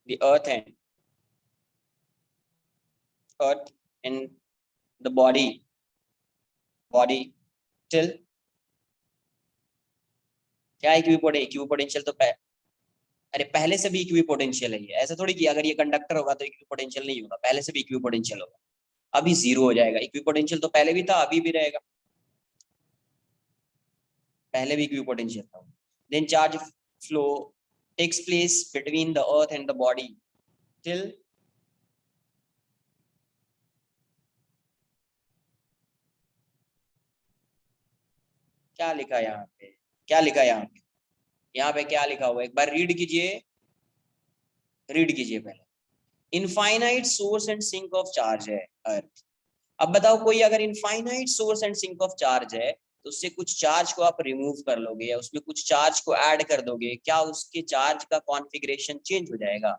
the earth and the body till क्या इक्विपोटेंशियल तो अरे पहले से भी इक्विपोटेंशियल है ये, ऐसा थोड़ी कि अगर ये कंडक्टर होगा तो इक्विपोटेंशियल नहीं होगा, पहले से भी इक्विपोटेंशियल होगा, अभी जीरो हो जाएगा। इक्विपोटेंशियल तो पहले भी था, अभी भी रहेगा, पहले भी इक्विपोटेंशियल था। Then charge flow takes place between the earth and the body till क्या लिखा है यहाँ पे, क्या लिखा है यहाँ पे, यहाँ पे क्या लिखा हुआ है, एक बार रीड कीजिए पहले। Infinite source and sink of charge है अर्थ। अब बताओ, कोई अगर infinite source and sink of charge है तो उससे कुछ चार्ज को आप रिमूव कर लोगे या उसमें कुछ चार्ज को ऐड कर दोगे, क्या उसके चार्ज का कॉन्फ़िगरेशन चेंज हो जाएगा?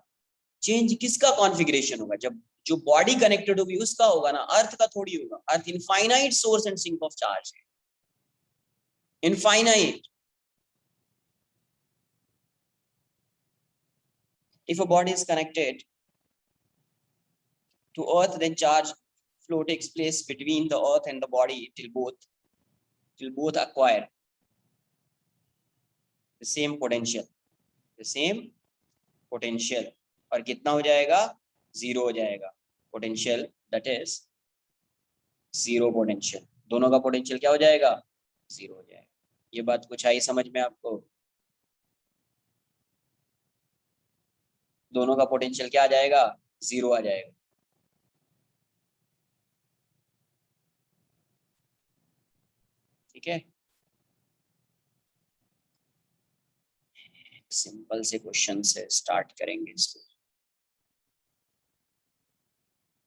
चेंज किसका कॉन्फ़िगरेशन होगा? जब जो बॉडी कनेक्टेड होगी उसका होगा ना, अर्थ का थोड़ी होगा। Earth infinite source and sink of charge है, infinite. if a body is connected to earth, then charge flow takes place between the earth and the body till both acquire the same potential और कितना हो जाएगा? जीरो हो जाएगा potential, that is zero potential. दोनों का पोटेंशियल क्या हो जाएगा? जीरो हो जाएगा। ये बात कुछ आई समझ में आपको? दोनों का पोटेंशियल क्या आ जाएगा? जीरो आ जाएगा। ठीक है, सिंपल से क्वेश्चन से स्टार्ट करेंगे इसको।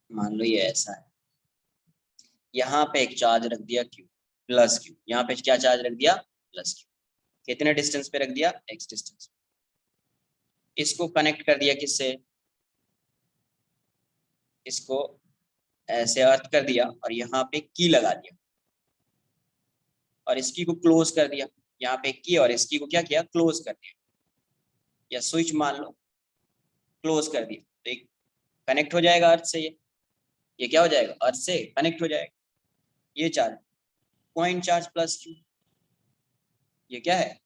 मान लो ये ऐसा है, यहाँ पे एक चार्ज रख दिया Q प्लस Q, यहाँ पे क्या चार्ज रख दिया? Plus Q। कितने डिस्टेंस पे रख दिया? x distance. इसको कनेक्ट कर दिया किससे? इसको ऐसे अर्थ कर दिया और यहाँ पे की लगा दिया और इसकी को क्लोज कर दिया। यहाँ पे की और इसकी को क्या किया? क्लोज कर दिया, या स्विच मान लो, क्लोज कर दिया तो एक कनेक्ट हो जाएगा अर्थ से। ये क्या हो जाएगा? अर्थ से कनेक्ट हो जाएगा। ये charge point charge plus Q, ये क्या है?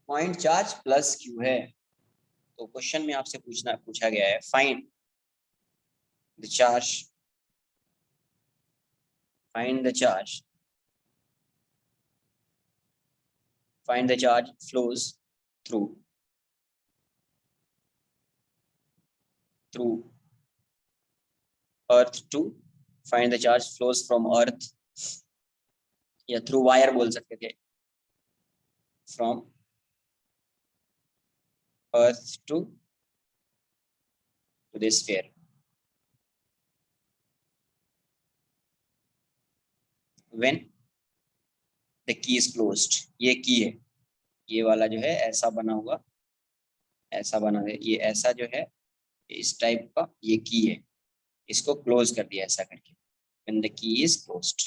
पॉइंट चार्ज प्लस Q है। तो क्वेश्चन में आपसे पूछा गया है, find the charge flows through earth to find the charge flows from earth, या थ्रू वायर बोल सकते थे, from earth to this sphere when the key is closed. ये की है, ये वाला जो है ऐसा बना हुआ, ऐसा बना है, ये ऐसा जो है इस टाइप का, ये की है, इसको क्लोज कर दिया ऐसा करके, when the key is closed.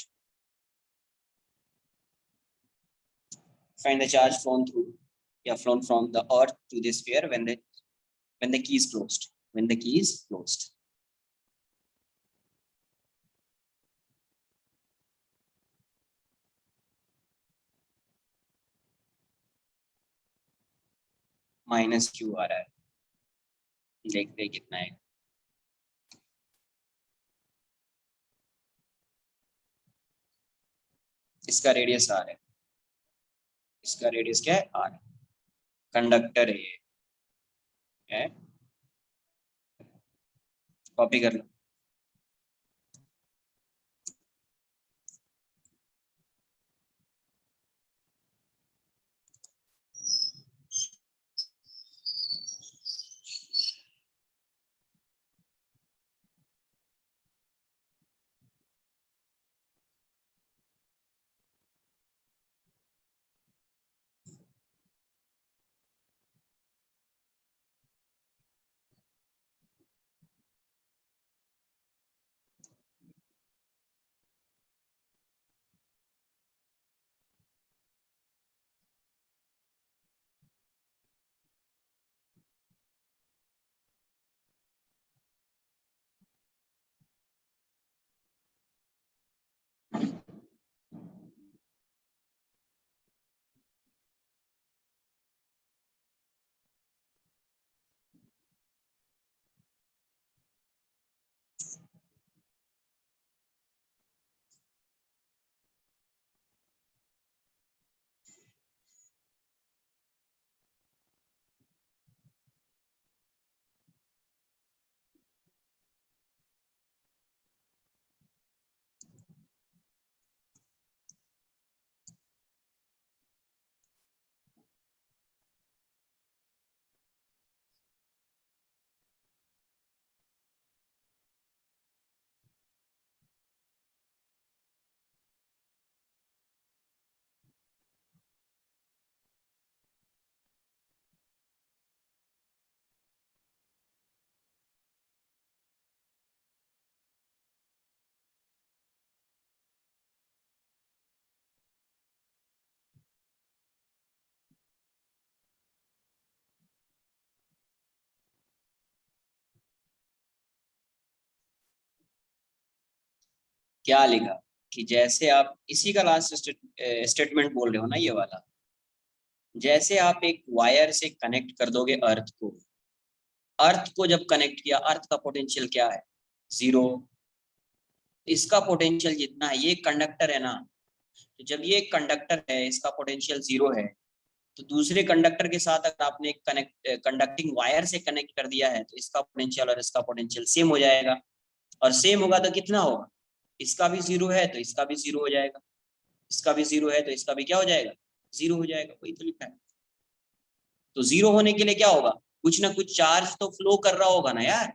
Find the charge flown from the earth to the sphere when the key is closed. When the key is closed. Minus q आ रहा है, देखते हैं कितना है। इसका रेडियस आर है, इसका रेडियस क्या है? आर। कंडक्टर है ये, है, कॉपी कर लो। क्या लिखा कि जैसे आप इसी का लास्ट स्टेटमेंट बोल रहे हो ना, ये वाला, जैसे आप एक वायर से कनेक्ट कर दोगे अर्थ को, अर्थ को जब कनेक्ट किया, अर्थ का पोटेंशियल क्या है, 0। इसका पोटेंशियल जितना है, ये कंडक्टर है ना, तो जब ये कंडक्टर है, इसका पोटेंशियल 0 है, तो दूसरे कंडक्टर के साथ अगर आपने कनेक्ट कंडक्टिंग वायर से कनेक्ट कर दिया है, तो इसका पोटेंशियल और इसका पोटेंशियल सेम हो जाएगा। और सेम होगा तो कितना होगा, इसका भी 0 है तो इसका भी 0 हो जाएगा, इसका भी 0 है तो इसका भी क्या हो जाएगा, 0 हो जाएगा। वही तो लिखा है। तो 0 होने के लिए क्या होगा, कुछ ना कुछ चार्ज तो फ्लो कर रहा होगा ना यार,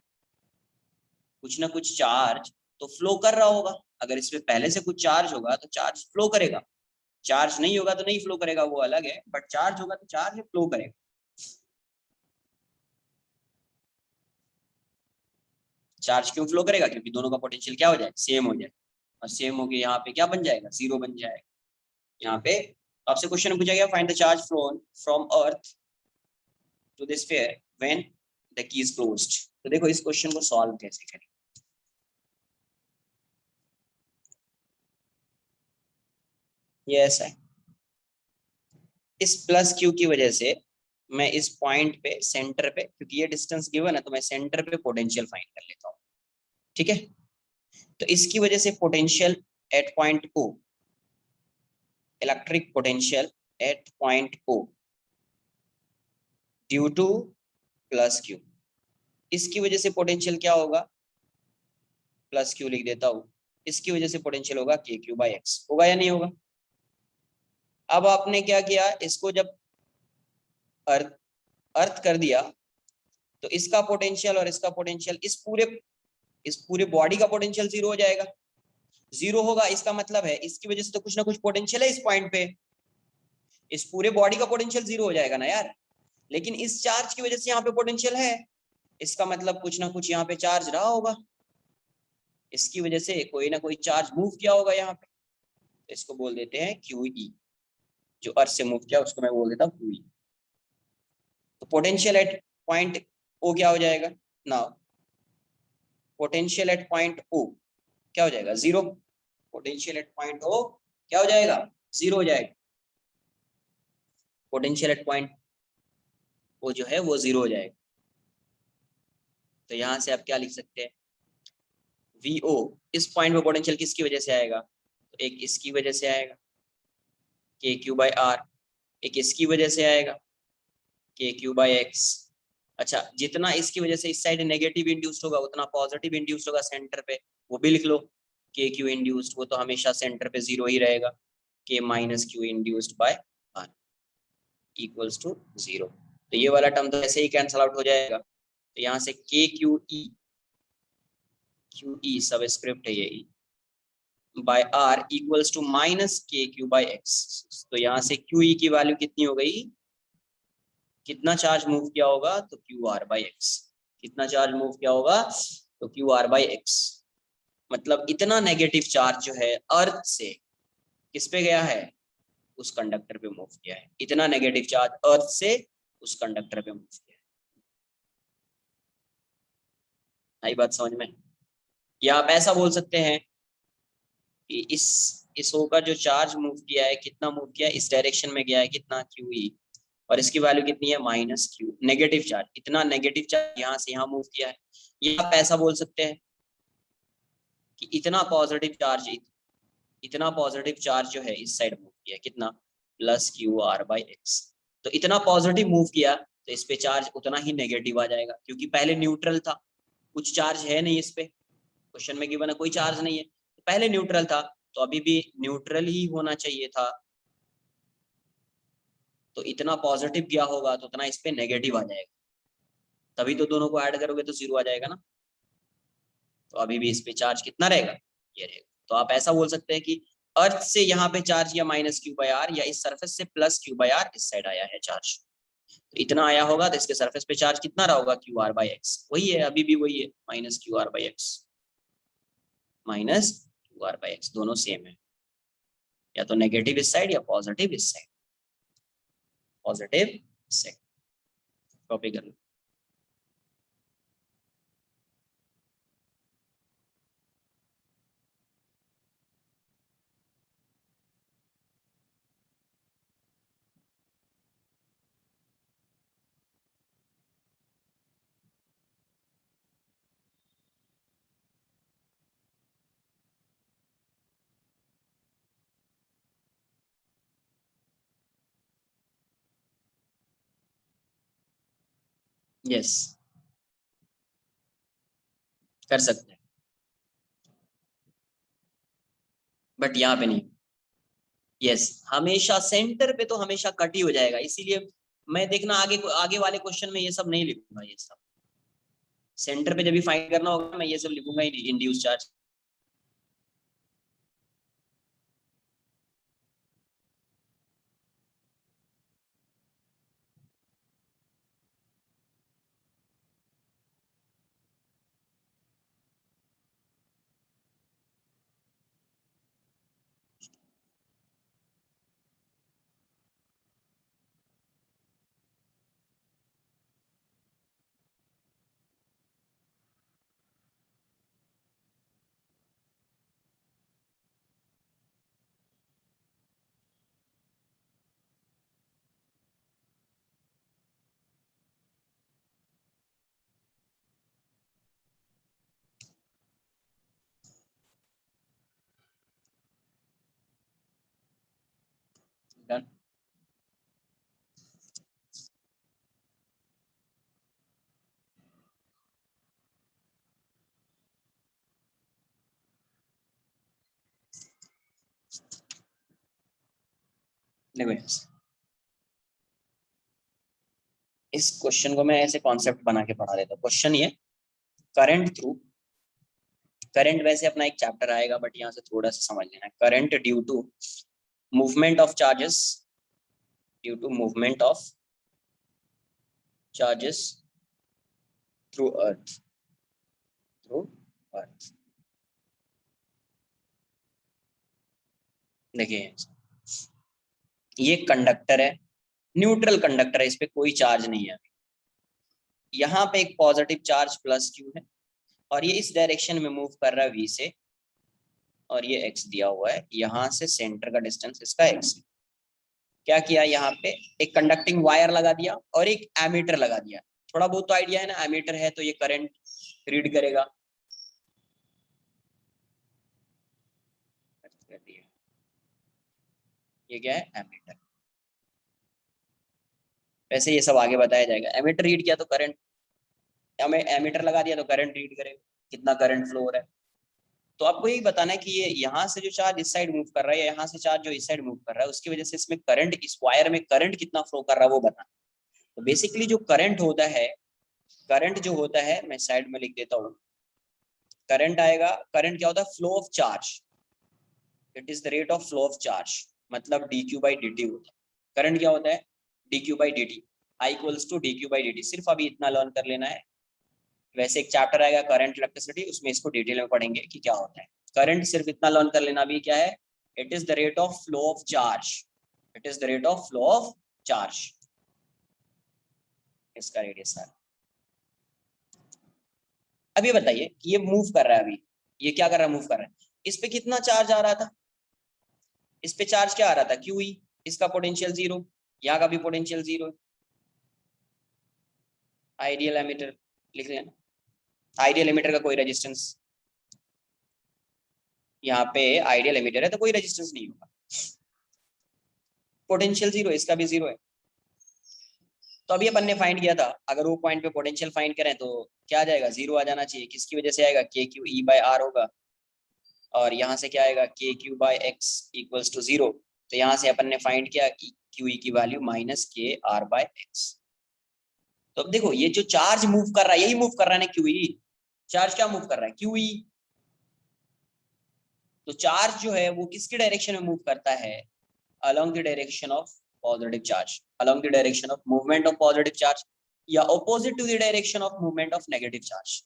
कुछ ना कुछ चार्ज तो फ्लो कर रहा होगा। अगर इसमें पहले से कुछ चार्ज होगा तो चार्ज फ्लो करेगा, चार्ज नहीं होगा तो नहीं फ्लो करेगा, वो अलग है, बट चार्ज होगा तो चार्ज फ्लो करेगा। चार्ज क्यों फ्लो करेगा, क्योंकि दोनों का पोटेंशियल क्या हो जाए, सेम हो जाए, और सेम हो गया, यहाँ पे क्या बन जाएगा, 0 बन जाएगा। यहाँ पे आपसे क्वेश्चन पूछा गया, find the charge flown from earth to the sphere when the key is closed. तो देखो इस क्वेश्चन को सॉल्व कैसे करें। ये ऐसा है, इस प्लस क्यू की वजह से मैं इस पॉइंट पे सेंटर पे, क्योंकि ये डिस्टेंस गिवन है, तो मैं सेंटर पे पोटेंशियल फाइंड कर लेता हूँ। ठीक है, तो इसकी वजह से potential at point O, electric potential at point O due to plus Q, इसकी वजह से पोटेंशियल क्या होगा, प्लस क्यू लिख देता हूं, इसकी वजह से पोटेंशियल होगा के क्यू बाई एक्स। होगा या नहीं होगा। अब आपने क्या किया, इसको जब अर्थ अर्थ कर दिया, तो इसका पोटेंशियल और इसका पोटेंशियल, इस पूरे बॉडी का पोटेंशियल 0 हो जाएगा। 0 होगा, इसका मतलब है इसकी वजह से तो कुछ ना कुछ पोटेंशियल है इस पॉइंट पे, इस पूरे बॉडी का पोटेंशियल 0 हो जाएगा ना यार। लेकिन इस चार्ज की वजह से यहाँ पे पोटेंशियल है, इसका मतलब कुछ ना कुछ यहाँ पे चार्ज रहा होगा, इसकी वजह से कोई ना कोई चार्ज मूव किया होगा यहाँ पे, तो इसको बोल देते हैं QE। जो अर्थ से मूव किया उसको मैं बोल देता हूँ QE। तो पोटेंशियल एट पॉइंट ओ क्या हो जाएगा, now potential at point O क्या हो जाएगा, 0। पोटेंशियल एट पॉइंट ओ क्या हो जाएगा, 0 हो जाएगा। पोटेंशियल एट पॉइंट ओ जो है वो 0 हो जाएगा। तो यहां से आप क्या लिख सकते हैं, VO, इस पॉइंट पे पोटेंशियल किसकी वजह से आएगा, तो एक इसकी वजह से आएगा के क्यू बाई आर, एक इसकी वजह से आएगा के क्यू बाई एक्स। अच्छा, जितना इसकी वजह से इस साइड नेगेटिव इंड्यूस्ड होगा, उतना पॉजिटिव इंड्यूस्ड होगा सेंटर पे, वो भी लिख लो। के क्यू इंड्यूस्ड वो तो हमेशा सेंटर पे 0 ही रहेगा, K minus Q induced by are equals to 0। तो ये वाला टर्म तो ऐसे ही कैंसल आउट हो जाएगा। तो यहाँ से के क्यू ई सबस्क्रिप्ट है ये E by are equals to minus के क्यू बाय एक्स। तो यहाँ से क्यू ई की वैल्यू कितनी हो गई, कितना चार्ज मूव किया होगा, तो क्यू आर बाई एक्स। कितना चार्ज मूव किया होगा, तो क्यू आर बाई एक्स। मतलब इतना नेगेटिव चार्ज जो है अर्थ से किस पे गया है, उस कंडक्टर पे मूव किया है। इतना नेगेटिव चार्ज अर्थ से उस कंडक्टर पे मूव किया है। आई बात समझ में। या आप ऐसा बोल सकते हैं कि इस ओ का जो चार्ज मूव किया है, कितना मूव किया है, इस डायरेक्शन में गया है, कितना क्यू ई, और इसकी वैल्यू कितनी है, माइनस क्यू। नेगेटिव चार्ज, इतना नेगेटिव चार्ज यहाँ से यहाँ मूव किया है। ये आप ऐसा बोल सकते हैं कि इतना पॉजिटिव चार्ज जो है इस साइड मूव किया, कितना, plus Q R by x. तो इतना पॉजिटिव मूव किया तो इस पे चार्ज उतना ही नेगेटिव आ जाएगा, क्योंकि पहले न्यूट्रल था, कुछ चार्ज है नहीं इस पे, क्वेश्चन में गिवन है कोई चार्ज नहीं है, तो पहले न्यूट्रल था, तो अभी भी न्यूट्रल ही होना चाहिए था। तो इतना पॉजिटिव किया होगा तो उतना इस पे नेगेटिव आ जाएगा, तभी तो दोनों को ऐड करोगे तो 0 आ जाएगा ना। तो अभी भी इस पे चार्ज कितना रहेगा, ये रहेगा। तो आप ऐसा बोल सकते हैं कि अर्थ से यहाँ पे चार्ज या माइनस क्यू बाई आर, या इस सरफेस से प्लस क्यू बाई आर, इस साइड आया है चार्ज, तो इतना आया होगा, तो इसके सरफेस पे चार्ज कितना रहा होगा, क्यू आर बाई एक्स। वही है, अभी भी वही है, minus Q R by x, minus Q R by x, दोनों सेम है, या तो नेगेटिव इस साइड या पॉजिटिव इस साइड, पॉजिटिव इस साइड। कॉपी कर लो। यस, कर सकते हैं, बट यहाँ पे नहीं। यस, हमेशा सेंटर पे तो हमेशा कट ही हो जाएगा, इसीलिए मैं देखना आगे आगे वाले क्वेश्चन में ये सब नहीं लिखूंगा। ये सब सेंटर पे जब भी फाइंड करना होगा मैं ये सब लिखूंगा ही नहीं, इंड्यूस चार्ज। डन। देखो इस क्वेश्चन को मैं ऐसे कॉन्सेप्ट बना के पढ़ा देता हूँ। क्वेश्चन ये, करंट थ्रू, करंट वैसे अपना एक चैप्टर आएगा बट यहाँ से थोड़ा सा समझ लेना। Current due to movement of charges, due to movement of charges through earth, through earth. देखिए ये कंडक्टर है, न्यूट्रल कंडक्टर है, इस पे कोई चार्ज नहीं है। यहाँ पे एक पॉजिटिव चार्ज प्लस क्यू है और ये इस डायरेक्शन में मूव कर रहा है v से, और ये x दिया हुआ है, यहाँ से सेंटर का डिस्टेंस इसका x है। क्या किया, यहाँ पे एक कंडक्टिंग वायर लगा दिया और एक एमीटर लगा दिया। थोड़ा बहुत तो आइडिया है ना, एमीटर है तो ये करंट रीड करेगा। ये क्या है, एमीटर। वैसे ये सब आगे बताया जाएगा। एमीटर रीड किया तो करंट, हमें एमीटर लगा दिया तो करंट रीड करेगा, कितना करंट फ्लो हो रहा है। तो आपको यही बताना है कि ये यहाँ से जो चार्ज इस साइड मूव कर रहा है, यहाँ से चार्ज जो इस साइड मूव कर रहा है, उसकी वजह से इसमें करंट, इस वायर में करंट कितना फ्लो कर रहा है वो बताना। तो बेसिकली जो करंट होता है, करंट जो होता है, मैं साइड में लिख देता हूँ। करंट आएगा, करंट क्या होता है, flow of charge, it is the rate of flow of charge, मतलब dq बाई dt होता है। करंट क्या होता है, dq by dt, I equals to dq by dt। सिर्फ अभी इतना लर्न कर लेना है। वैसे एक चैप्टर आएगा करंट इलेक्ट्रिसिटी, उसमें इसको डिटेल में पढ़ेंगे कि क्या होता है। करंट सिर्फ इतना लर्न कर लेना भी क्या है, it is the rate of flow of charge, it is the rate of flow of charge. इसका रेडियस है। अब ये बताइए कि ये मूव कर रहा है, अभी ये क्या कर रहा है, मूव कर रहा है, इस पे कितना चार्ज आ रहा था, इस पे चार्ज क्या आ रहा था, क्यू ई, इसका पोटेंशियल जीरो, यहाँ का भी पोटेंशियल जीरो। आइडियल एमीटर लिख लेना, आइडियल एमीटर का कोई रेजिस्टेंस, यहाँ पे आइडियल एमीटर है तो कोई रेजिस्टेंस नहीं होगा। पोटेंशियल जीरो, इसका भी जीरो है। तो अभी अपन ने फाइंड किया था, अगर वो पॉइंट पे पोटेंशियल फाइंड करें तो क्या आ जाएगा, जीरो आ जाना चाहिए। किसकी वजह से आएगा, K Q E by are होगा, और यहाँ से क्या आएगा, K Q by X equals to zero. तो यहाँ से अपन ने फाइंड किया कि क्यू ई की वैल्यू माइनस के आर बाय एक्स। तो अब देखो ये जो चार्ज मूव कर रहा है, यही मूव कर रहा है ना क्यू ई, चार्ज क्या मूव कर रहा है, क्यू ई। तो चार्ज जो है वो किसके डायरेक्शन में मूव करता है, along the direction of positive charge, along the direction of movement of positive charge, या opposite to the direction of movement of negative charge।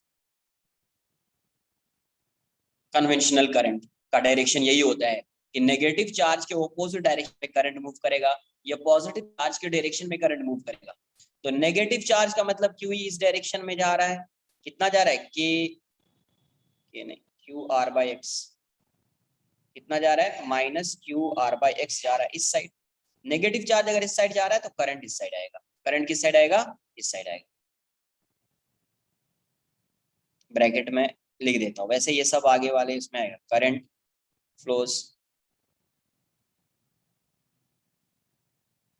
Conventional current का डायरेक्शन यही होता है कि नेगेटिव चार्ज के ऑपोजिट डायरेक्शन में करंट मूव करेगा या पॉजिटिव चार्ज के डायरेक्शन में करंट मूव करेगा। तो नेगेटिव चार्ज का मतलब क्यू इस डायरेक्शन में जा रहा है, कितना जा रहा है, के नहीं, क्यू आर बाई एक्स, कितना जा रहा है, minus Q R by x जा रहा है इस साइड। नेगेटिव चार्ज अगर इस साइड जा रहा है तो करंट इस साइड आएगा, करंट किस साइड आएगा, इस साइड आएगा। ब्रैकेट में लिख देता हूँ, वैसे ये सब आगे वाले इसमें आएगा। करंट फ्लोज,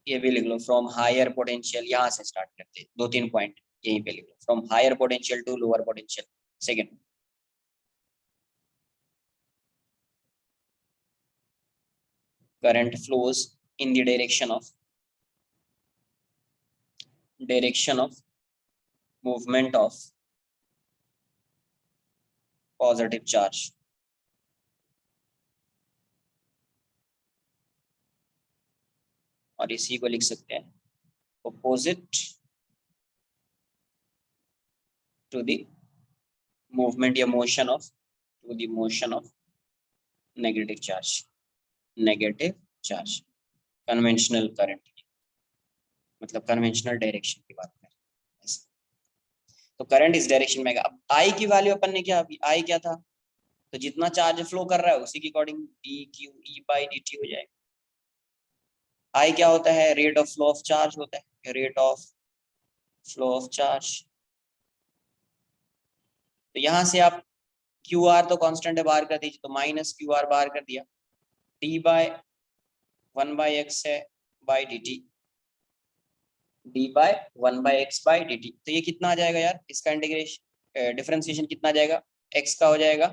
ये भी लिख लो, फ्रॉम हायर पोटेंशियल, यहाँ से स्टार्ट करते हैं, 2-3 पॉइंट। यहीं पे लिख लो, from higher potential to lower potential. Second, current flows in the direction of movement of positive charge, और इसी को लिख सकते हैं opposite to the movement या motion of to the motion of negative charge, conventional current, मतलब कन्वेंशनल डायरेक्शन की बात करें ऐसे। तो करंट इस डायरेक्शन में, अब आई की वैल्यू अपन ने क्या, अभी आई क्या था, तो जितना चार्ज फ्लो कर रहा है उसी के according D Q E by D T हो जाएगा। आई क्या होता है, rate of flow of charge होता है, rate of flow of charge. तो यहां से आप क्यू आर तो कांस्टेंट है, बाहर कर दीजिए, तो माइनस क्यू आर बाहर कर दिया, टी बाय 1/x है by D T, D by 1/x by D T. तो ये कितना आ जाएगा यार, इसका इंटीग्रेशन डिफरेंशिएशन कितना आ जाएगा, x का हो जाएगा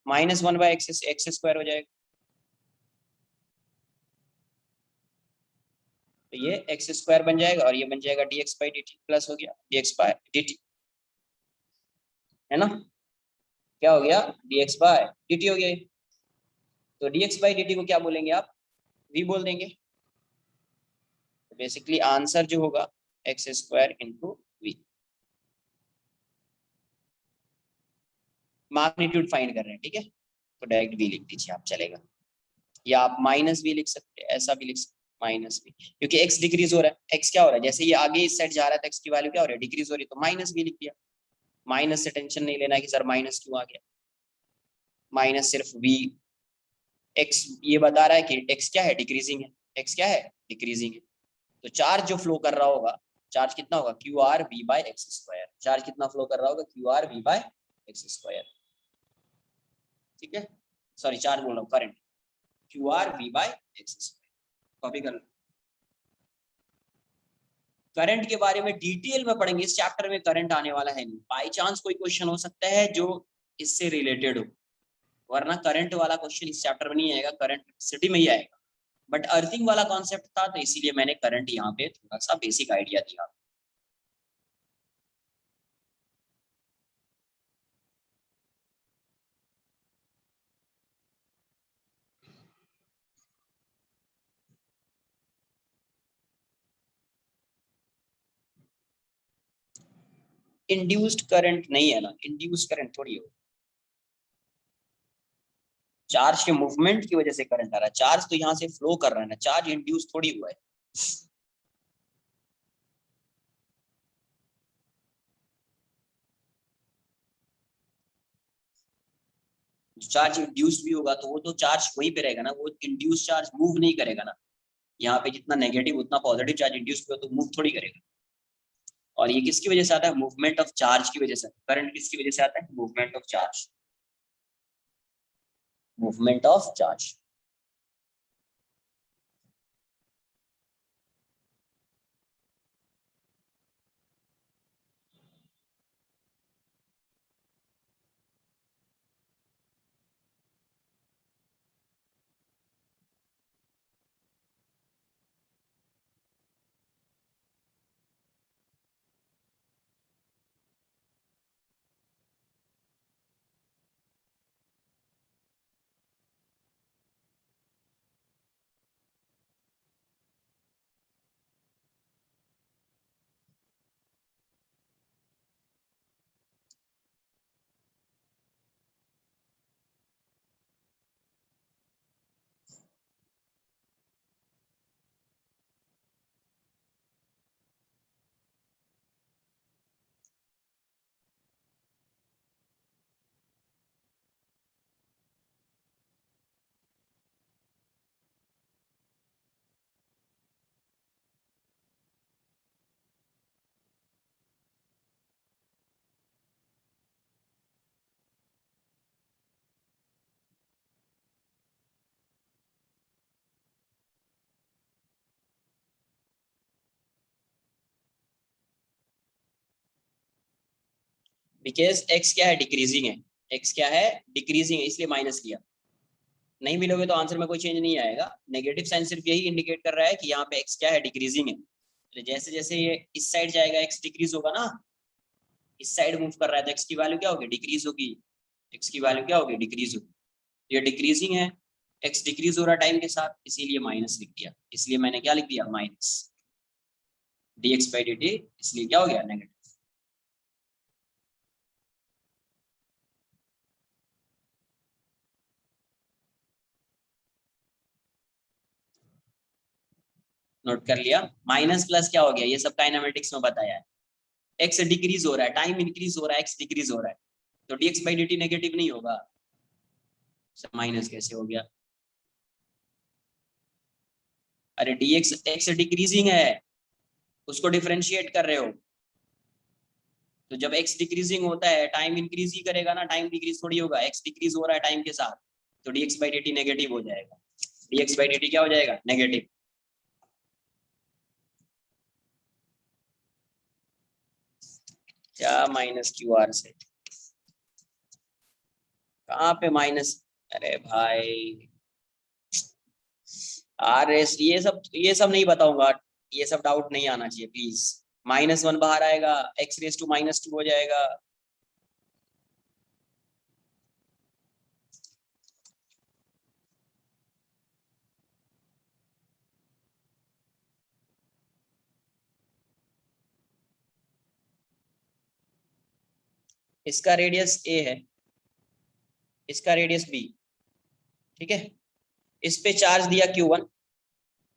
-1/x, एक्स स्क्वायर हो जाएगा। तो ये एक्स स्क्वायर बन जाएगा और ये बन जाएगा dx by D T, plus हो गया dx बाय डी टी, है ना, क्या हो गया, dx बाय डी टी हो गया। तो dx बाई डी टी को क्या बोलेंगे आप, v बोल देंगे। तो बेसिकली आंसर जो होगा X square into V. Magnitude find कर रहे हैं, ठीक है, तो डायरेक्ट वी लिख दीजिए आप, चलेगा, या आप माइनस भी लिख सकते हैं, ऐसा भी लिख सकते हैं माइनस भी, क्योंकि x डिक्रीज हो रहा है, x क्या हो रहा है, जैसे ये आगे इस साइड जा रहा है तो x की वैल्यू क्या हो रही है, डिक्रीज हो रही है, तो माइनस भी लिख दिया। माइनस से टेंशन नहीं लेना कि सर माइनस क्यों आ गया, माइनस सिर्फ v, x ये बता रहा है कि x क्या है, डिक्रीजिंग है, x क्या है, डिक्रीजिंग है। तो चार्ज जो फ्लो कर रहा होगा, चार्ज कितना होगा, Q R V by x square, charge कितना फ्लो कर रहा होगा, Q R V by x square, ठीक है, सॉरी चार्ज बोल रहा हूँ, current Q R V by x square, copy कर लो। करंट के बारे में डिटेल में पढ़ेंगे, इस चैप्टर में करंट आने वाला है नहीं, बाई चांस कोई क्वेश्चन हो सकता है जो इससे रिलेटेड हो, वरना करंट वाला क्वेश्चन इस चैप्टर में नहीं आएगा, करंट सिटी में ही आएगा। बट अर्थिंग वाला कॉन्सेप्ट था तो इसीलिए मैंने करंट यहाँ पे थोड़ा सा बेसिक आइडिया दिया। इंड्यूस्ड करंट नहीं है ना, इंड्यूस करंट थोड़ी हो, चार्ज के मूवमेंट की वजह से करंट आ रहा है, चार्ज तो यहाँ से फ्लो कर रहा है ना, चार्ज इंड्यूस थोड़ी हुआ है। चार्ज इंड्यूस्ड भी होगा तो वो तो चार्ज वहीं पे रहेगा ना, वो इंड्यूस चार्ज मूव नहीं करेगा ना, यहाँ पे जितना नेगेटिव उतना पॉजिटिव चार्ज इंड्यूस हुआ तो मूव थोड़ी करेगा। और ये किसकी वजह से आता है, मूवमेंट ऑफ चार्ज की वजह से, करंट किसकी वजह से आता है, movement of charge, movement of charge. Because x क्या है, डिक्रीजिंग है, एक्स क्या है, डिक्रीजिंग है, इसलिए माइनस लिया। नहीं मिलोगे तो आंसर में कोई चेंज नहीं आएगा। नेगेटिव साइन सिर्फ यही इंडिकेट कर रहा है कि यहाँ पे एक्स क्या है, डिक्रीजिंग है। तो जैसे जैसे ये इस साइड जाएगा एक्स डिक्रीज होगा ना, इस साइड मूव कर रहा है तो एक्स की वैल्यू क्या होगी, डिक्रीज होगी। एक्स की वैल्यू क्या होगी, डिक्रीज होगी। तो ये डिक्रीजिंग है, एक्स डिक्रीज हो रहा है टाइम के साथ, इसीलिए माइनस लिख दिया। इसलिए मैंने क्या लिख दिया, माइनस dx by dt, इसलिए क्या हो गया, नेगेटिव। नोट कर लिया। माइनस प्लस क्या हो गया, ये सब काइनेमेटिक्स में बताया है। एक्स डिक्रीज हो रहा है, टाइम इंक्रीज हो रहा है, एक्स डिक्रीज हो रहा है, तो dx by dt नेगेटिव नहीं होगा। माइनस कैसे हो गया, अरे dx, एक्स डिक्रीजिंग है, उसको डिफरेंशिएट कर रहे हो। तो जब x डिक्रीजिंग होता है, टाइम इंक्रीज ही करेगा ना, टाइम डिक्रीज थोड़ी होगा। x डिक्रीज हो रहा है टाइम के साथ, तो dx by dt नेगेटिव हो जाएगा। dx by dt क्या हो जाएगा, नेगेटिव। क्या माइनस क्यू आर से, कहाँ पे माइनस, अरे भाई आर एस, ये सब नहीं बताऊंगा, ये सब डाउट नहीं आना चाहिए प्लीज। -1 बाहर आएगा, x रेस टू -2 हो जाएगा। इसका रेडियस a है, इसका रेडियस b, ठीक है। इस पे चार्ज दिया q1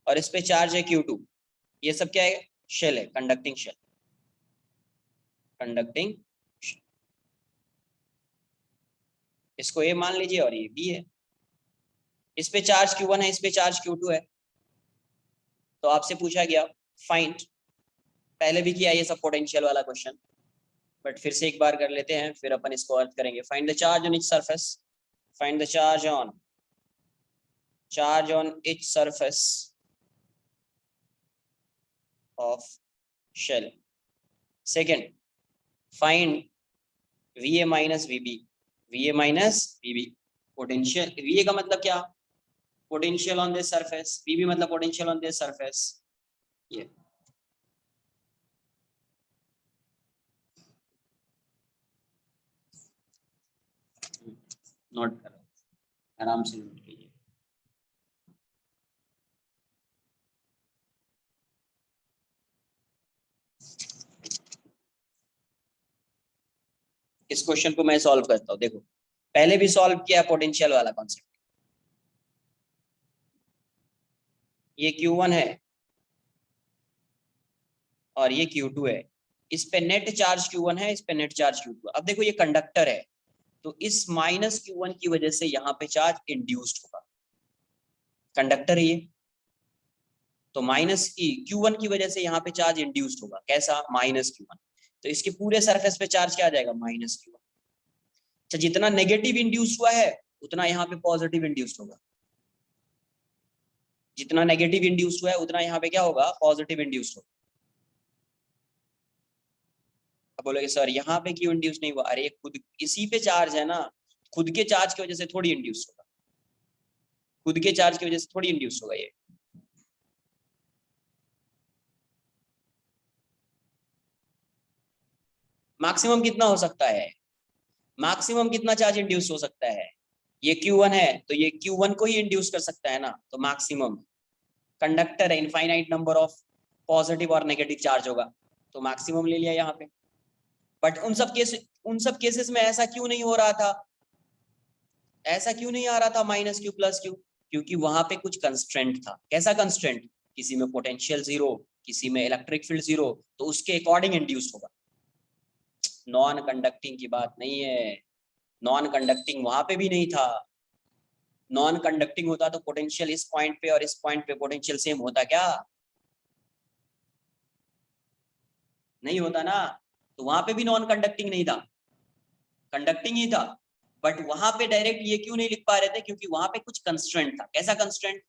और इस पे चार्ज है q2। ये सब क्या है, शेल है, कंडक्टिंग शेल, कंडक्टिंग। इसको a मान लीजिए और ये b है। इस पे चार्ज q1 है, इस पे चार्ज q2 है। तो आपसे पूछा गया फाइंड, पहले भी किया ये सब पोटेंशियल वाला क्वेश्चन, बट फिर से एक बार कर लेते हैं, फिर अपन इसको अर्थ करेंगे। Find the charge on each surface, find the charge on each surface of shell. Second, find VA minus VB, VA minus VB। Potential, VA का मतलब क्या, potential on this surface, VB मतलब पोटेंशियल ऑन दिस सरफेस। ये नोट करो, आराम से नोट कीजिए। इस क्वेश्चन को मैं सॉल्व करता हूँ, देखो पहले भी सॉल्व किया पोटेंशियल वाला कॉन्सेप्ट। ये Q1 है और ये Q2 है। इस पे नेट चार्ज Q1 है, इस पे नेट चार्ज Q2। अब देखो ये कंडक्टर है, तो इस -Q1 की वजह से यहाँ पे चार्ज इंड्यूस्ड होगा, कंडक्टर है ये, तो Q1 की वजह से यहाँ पे चार्ज इंड्यूस्ड होगा। कैसा, -Q1, तो इसके पूरे सरफेस पे चार्ज क्या आ जाएगा, -Q1। अच्छा, जितना नेगेटिव इंड्यूस हुआ है उतना यहाँ पे पॉजिटिव इंड्यूस्ड होगा, जितना नेगेटिव इंड्यूस्ड हुआ है उतना यहाँ पे क्या होगा, पॉजिटिव इंड्यूस्ड होगा। अब बोलोगे सर यहाँ पे क्यों इंड्यूस नहीं हुआ, अरे खुद इसी पे चार्ज है ना, खुद के चार्ज की वजह से थोड़ी इंड्यूस होगा, खुद के चार्ज की वजह से थोड़ी इंड्यूस होगा ये। मैक्सिमम कितना हो सकता है, मैक्सिमम कितना चार्ज इंड्यूस हो सकता है, ये Q1 है तो ये Q1 को ही इंड्यूस कर सकता है ना, तो मैक्सिमम। कंडक्टर है, इनफाइनाइट नंबर ऑफ पॉजिटिव और नेगेटिव चार्ज होगा, तो मैक्सिमम ले लिया यहाँ पे। बट उन सब केसेस में ऐसा क्यों नहीं हो रहा था, ऐसा क्यों नहीं आ रहा था -Q +Q, क्योंकि वहां पे कुछ कंस्ट्रेंट था। कैसा कंस्ट्रेंट, किसी में पोटेंशियल 0, किसी में इलेक्ट्रिक फील्ड 0, तो उसके अकॉर्डिंग इंड्यूस होगा। नॉन कंडक्टिंग की बात नहीं है, नॉन कंडक्टिंग वहां पे भी नहीं था। नॉन कंडक्टिंग होता तो पोटेंशियल इस पॉइंट पे और इस पॉइंट पे पोटेंशियल सेम होता क्या, नहीं होता ना। तो वहां पे भी नॉन कंडक्टिंग नहीं था, कंडक्टिंग ही था। बट वहां पे डायरेक्ट ये क्यों नहीं लिख पा रहे थे, क्योंकि वहां पे कुछ कंस्ट्रेंट था। कैसा कंस्ट्रेंट,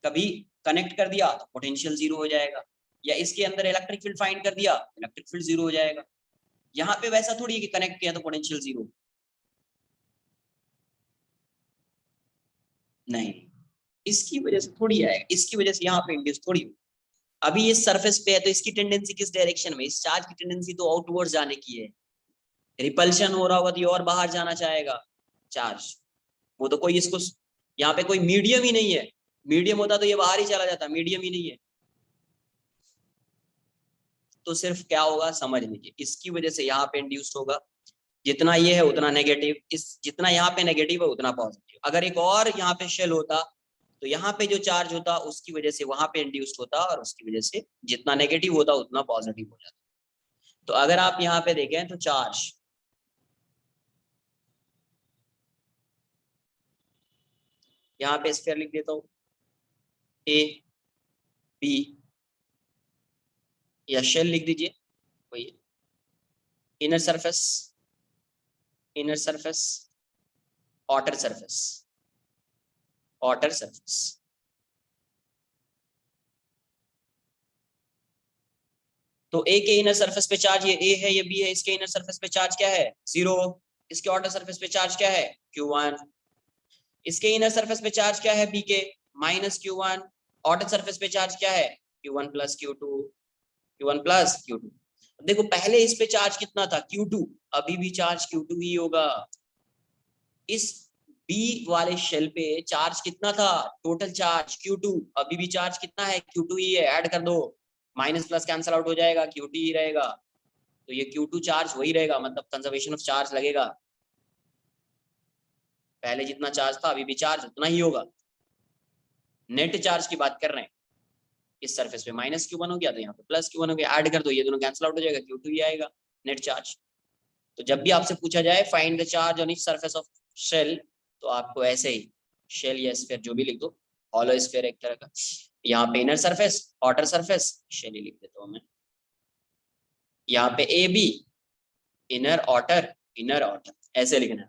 कभी कनेक्ट कर दिया तो पोटेंशियल 0 हो जाएगा, या इसके अंदर इलेक्ट्रिक फील्ड फाइंड कर दिया, इलेक्ट्रिक फील्ड 0 हो जाएगा। यहाँ पे वैसा थोड़ी है कि कनेक्ट किया तो पोटेंशियल जीरो, नहीं, इसकी वजह से थोड़ी आएगा, इसकी वजह से यहाँ पे इंड्यूस थोड़ी हो। अभी ये सरफेस पे है तो इसकी टेंडेंसी किस डायरेक्शन में, इस चार्ज की टेंडेंसी तो आउटवर्ड जाने की है, रिपल्शन हो रहा होगा तो ये और बाहर जाना चाहेगा चार्ज, वो तो कोई इसको, यहाँ पे कोई मीडियम ही नहीं है, मीडियम होता तो ये बाहर ही चला जाता, मीडियम ही नहीं है, तो सिर्फ क्या होगा समझ लीजिए, इसकी वजह से यहाँ पे इंड्यूस्ड होगा, जितना ये है उतना नेगेटिव, इस जितना यहाँ पे नेगेटिव है उतना पॉजिटिव। अगर एक और यहाँ पे शेल होता तो यहाँ पे जो चार्ज होता उसकी वजह से वहां पे इंड्यूस्ड होता, और उसकी वजह से जितना नेगेटिव होता उतना पॉजिटिव हो जाता। तो अगर आप यहाँ पे देखें तो चार्ज, यहाँ पे स्फीयर लिख देता हूँ, ए बी, या शेल लिख दीजिए, वही inner surface, inner surface, outer surface, outer surface. तो ए के इनर सरफेस पे चार्ज, ये ए है ये बी है, इसके इनर सरफेस पे चार्ज क्या है, जीरो, इसके आउटर सरफेस पे चार्ज क्या है, Q1, इसके इनर सरफेस पे चार्ज क्या है बी के, माइनस Q1, आउटर सरफेस पे चार्ज क्या है, Q1 plus Q2, Q1 plus Q2। देखो पहले इस पे चार्ज कितना था, Q2, अभी भी चार्ज Q2 ही होगा। इस बी वाले शेल पे चार्ज कितना था, टोटल चार्ज Q2, अभी भी चार्ज कितना है, Q2 ही है, ऐड कर दो, माइनस प्लस कैंसिल आउट हो जाएगा, Q2 ही रहेगा, तो ये Q2 चार्ज वही रहेगा, मतलब कंजर्वेशन ऑफ चार्ज लगेगा, पहले जितना चार्ज था अभी भी चार्ज उतना ही होगा। नेट चार्ज की बात कर रहे हैं, इस सरफेस पे माइनस Q1 हो गया तो यहाँ पे प्लस Q1 हो गया, ऐड कर दो, ये दोनों कैंसिल आउट हो जाएगा, Q2 ही आएगा नेट चार्ज। तो जब भी आपसे पूछा जाए find the charge on each surface of shell, तो आपको ऐसे ही शेल या स्फीयर जो भी लिख दो, हॉलो स्फीयर एक तरह का, यहाँ पे inner surface, outer surface, shell ही लिख देता हूँ मैं, यहाँ पे A B, inner outer, inner outer, ऐसे लिखना है।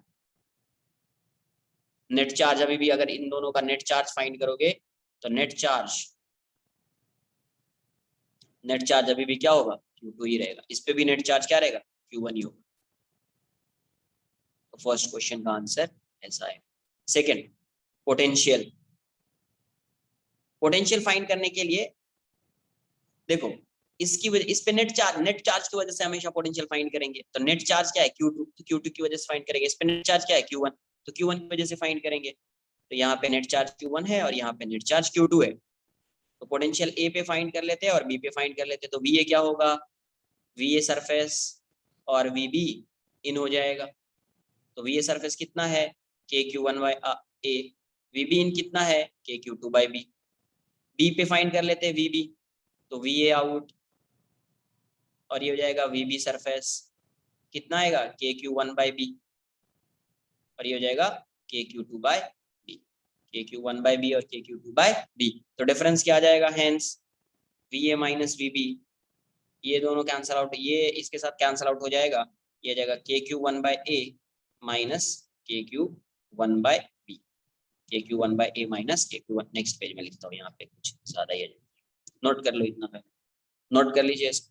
नेट चार्ज अभी भी, अगर इन दोनों का नेट चार्ज फाइंड करोगे तो नेट चार्ज, नेट चार्ज अभी भी क्या होगा, Q2 ही रहेगा, इस पे भी नेट चार्ज क्या रहेगा, Q1 ही होगा। तो फर्स्ट क्वेश्चन का आंसर ऐसा है। सेकंड, पोटेंशियल, पोटेंशियल फाइंड करने के लिए देखो, इसकी वजह, इस पे नेट चार्ज की वजह से हमेशा पोटेंशियल फाइंड करेंगे, तो नेट चार्ज क्या है Q2, तो Q2 की वजह से फाइंड करेंगे, इस पे नेट चार्ज क्या है Q1, तो Q1 की वजह से फाइंड करेंगे, तो यहाँ पे नेट चार्ज Q1 है और यहाँ पे नेट चार्ज Q2 है, तो पोटेंशियल ए पे फाइंड कर लेते हैं और बी पे फाइंड कर लेते हैं, तो VA क्या होगा, VA सरफेस और VB इन हो जाएगा, तो VA सरफेस कितना है, KQ1 बाई A, VB इन कितना है, KQ2 बाई B, B पे फाइंड कर लेते हैं VB, तो VA आउट, और ये हो जाएगा VB सरफेस कितना आएगा, KQ1 बाई B, और ये हो जाएगा KQ2 by B, KQ1 by B और KQ2 बाई B, तो डिफरेंस क्या आ जाएगा, हेंस VA माइनस VB, ये दोनों कैंसल आउट, ये इसके साथ कैंसल आउट हो जाएगा, ये जाएगा KQ1 by A minus KQ1 by B, KQ1 by A minus KQ1, next page में लिखता हूँ, यहाँ पे कुछ ज्यादा ही है, नोट कर लो इतना पहले, नोट कर लीजिए इसको।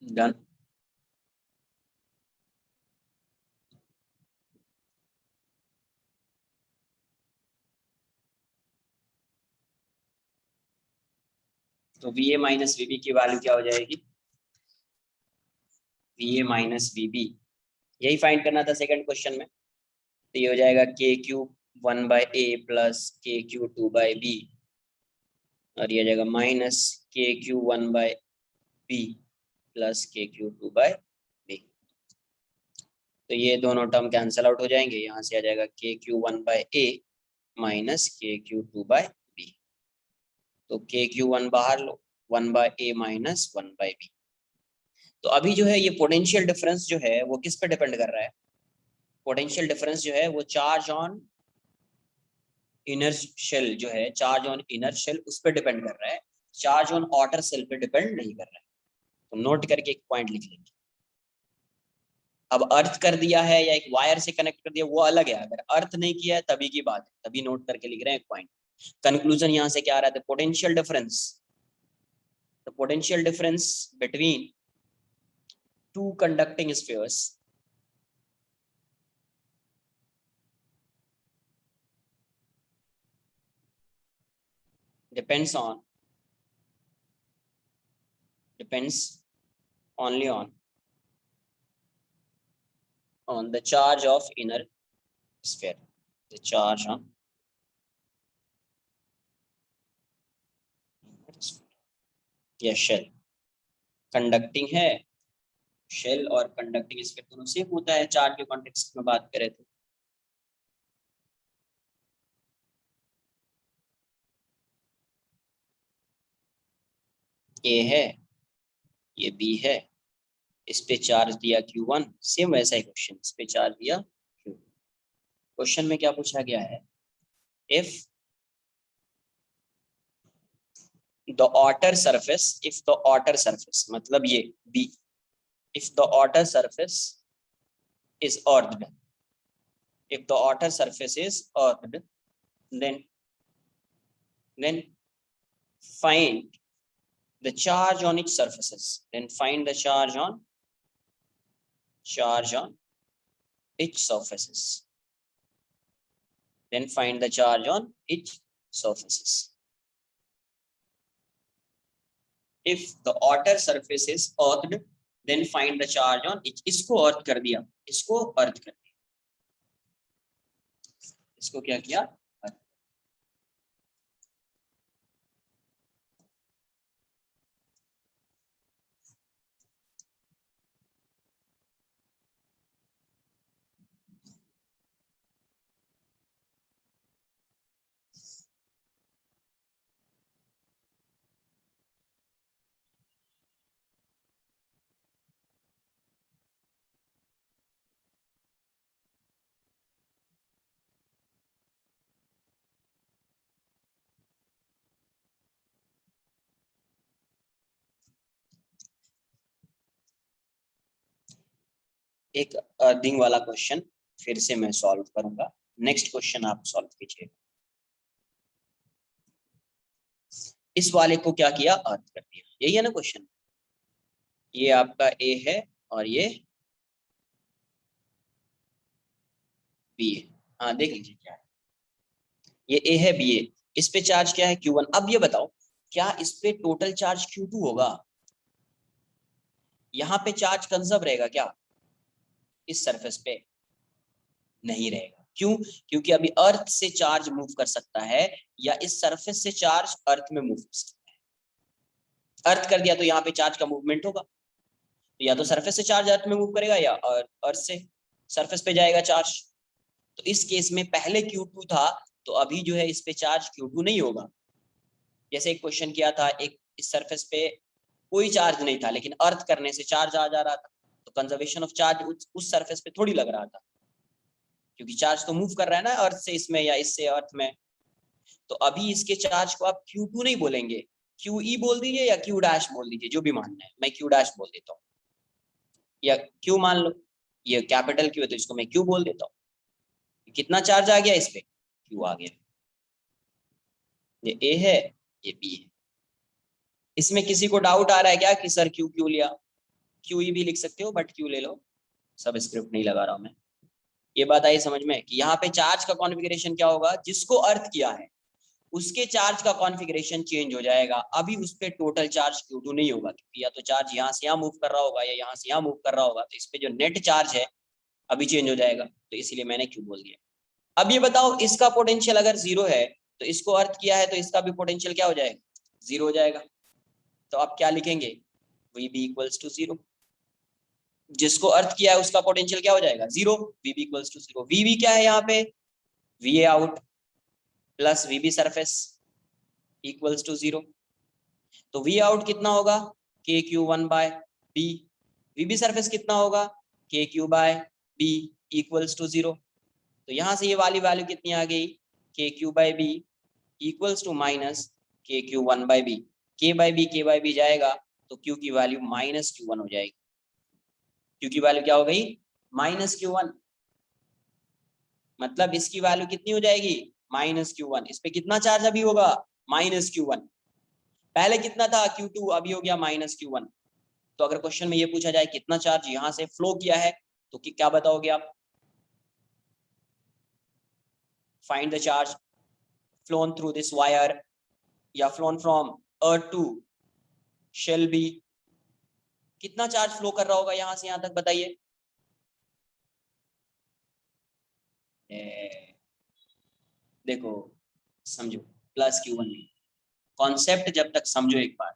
डन। तो वी ए माइनस वीबी की वैल्यू क्या हो जाएगी? वी ए माइनस वीबी, यही फाइंड करना था सेकंड क्वेश्चन में। तो ये हो जाएगा के Q 1/a plus k Q 2/b, और ये हो जाएगा माइनस के Q 1/b plus k Q 2/b। तो ये दोनों टर्म कैंसिल आउट हो जाएंगे, यहाँ से आ जाएगा के क्यू 1/a माइनस के क्यू 2/b। तो के क्यू 1 बाहर लो, 1/a माइनस 1/b। तो अभी जो है ये पोटेंशियल डिफरेंस जो है वो किस पे डिपेंड कर रहा है? पोटेंशियल डिफरेंस जो है वो चार्ज ऑन इनर शेल जो है, चार्ज ऑन इनर शेल उस पर डिपेंड कर रहा है, चार्ज ऑन आउटर शेल पे डिपेंड नहीं कर रहा है। तो नोट करके एक पॉइंट लिख लेंगे। अब अर्थ कर दिया है या एक वायर से कनेक्ट कर दिया वो अलग है, अगर अर्थ नहीं किया है तभी की बात है, तभी नोट करके लिख रहे हैं एक पॉइंट। कंक्लूजन यहाँ से क्या आ रहा है? Potential difference, the potential difference between two conducting spheres depends only on the charge of inner sphere, the charge on या शेल। कंडक्टिंग है शेल और कंडक्टिंग स्फीयर दोनों सेम होता है चार्ज के कॉन्टेक्स्ट में बात करें तो। ए है, ये बी है, इस पे चार्ज दिया Q1, सेम वैसा ही क्वेश्चन, इस पे चार्ज दिया Q। क्वेश्चन में क्या पूछा गया है? If the outer surface, if the outer surface मतलब ये B, if the outer surface is earthed, if the outer surface is earthed, then find the charge on each surfaces, then find the charge on each surfaces, then find the charge on each surfaces. If the outer surface is earthed, then find the charge on each. इसको अर्थ कर दिया, इसको अर्थ कर दिया, इसको क्या किया? एक अर्थिंग वाला क्वेश्चन फिर से मैं सॉल्व करूंगा, नेक्स्ट क्वेश्चन आप सॉल्व कीजिए। इस वाले को क्या किया? अर्थ कर दिया, यही है ना क्वेश्चन। ये आपका ए है और ये बी है। हाँ देख लीजिए क्या है, ये ए है, बी है, इस पे चार्ज क्या है? Q1। अब ये बताओ क्या इस पे टोटल चार्ज Q2 होगा? यहाँ पे चार्ज कंजर्व रहेगा क्या? इस सरफेस पे नहीं रहेगा। क्यों? क्योंकि अभी अर्थ से चार्ज मूव कर सकता है या इस सरफेस से चार्ज अर्थ में मूव कर सकता है। अर्थ कर दिया तो यहाँ पे चार्ज का मूवमेंट होगा, तो या तो सरफेस से चार्ज अर्थ में मूव करेगा या अर्थ से सरफेस पे जाएगा चार्ज। तो इस केस में पहले Q2 था तो अभी जो है इस पे चार्ज Q2 नहीं होगा। जैसे एक क्वेश्चन किया था, एक इस सरफेस पे कोई चार्ज नहीं था लेकिन अर्थ करने से चार्ज आ जा रहा था, तो कंजर्वेशन ऑफ चार्ज उस सरफेस पे थोड़ी लग रहा था, क्योंकि चार्ज तो मूव कर रहा है ना अर्थ से इसमें या इससे अर्थ में। तो अभी इसके चार्ज को आप Q2 नहीं बोलेंगे, QE बोल दीजिए या Q डैश बोल दीजिए, जो भी मानना है। मैं Q डैश बोल देता हूँ या Q मान लो, ये कैपिटल Q है तो इसको मैं Q बोल देता हूँ। कितना चार्ज आ गया इस पे? Q आ गया। ये A है, ये B है। इसमें किसी को डाउट आ रहा है क्या कि सर Q क्यों लिया? क्यू ई भी लिख सकते हो, बट क्यू ले लो, सब स्क्रिप्ट नहीं लगा रहा हूं मैं। ये बात आई समझ में कि यहाँ पे चार्ज का कॉन्फ़िगरेशन क्या होगा, जिसको अर्थ किया है उसके चार्ज का कॉन्फ़िगरेशन चेंज हो जाएगा। अभी उस पे टोटल चार्ज Q2 नहीं होगा, क्योंकि या तो चार्ज यहाँ से यहाँ मूव कर रहा होगा या यहाँ से यहाँ मूव कर रहा होगा, तो इस पे जो नेट चार्ज है अभी चेंज हो जाएगा, तो इसीलिए मैंने Q बोल दिया। अब ये बताओ, इसका पोटेंशियल अगर 0 है तो इसको अर्थ किया है तो इसका भी पोटेंशियल क्या हो जाएगा, 0 हो जाएगा। तो आप क्या लिखेंगे, VB इक्वल्स टू 0। जिसको अर्थ किया है उसका पोटेंशियल क्या हो जाएगा, 0, VB इक्वल्स टू 0। VB क्या है यहाँ पे, VA out plus VB surface equals to 0। तो V आउट कितना होगा, KQ1/B। VB सरफेस कितना होगा, KQ/B इक्वल्स टू 0। तो यहाँ से ये वाली वैल्यू कितनी आ गई, KQ/B equals to minus KQ1/B। K/B जाएगा तो Q की वैल्यू -Q1 हो जाएगी। Q की वैल्यू क्या हो गई, -Q1। मतलब इसकी वैल्यू कितनी हो जाएगी, -Q1। इस पे कितना चार्ज अभी होगा, -Q1। पहले कितना था, Q2, अभी हो गया -Q1। तो अगर क्वेश्चन में ये पूछा जाए कितना चार्ज यहाँ से फ्लो किया है, तो क्या बताओगे आप, find the charge flown through this wire या flown from earth to shell B. कितना चार्ज फ्लो कर रहा होगा यहाँ से यहाँ तक, बताइए। देखो समझो, +Q1। कॉन्सेप्ट जब तक समझो, एक बार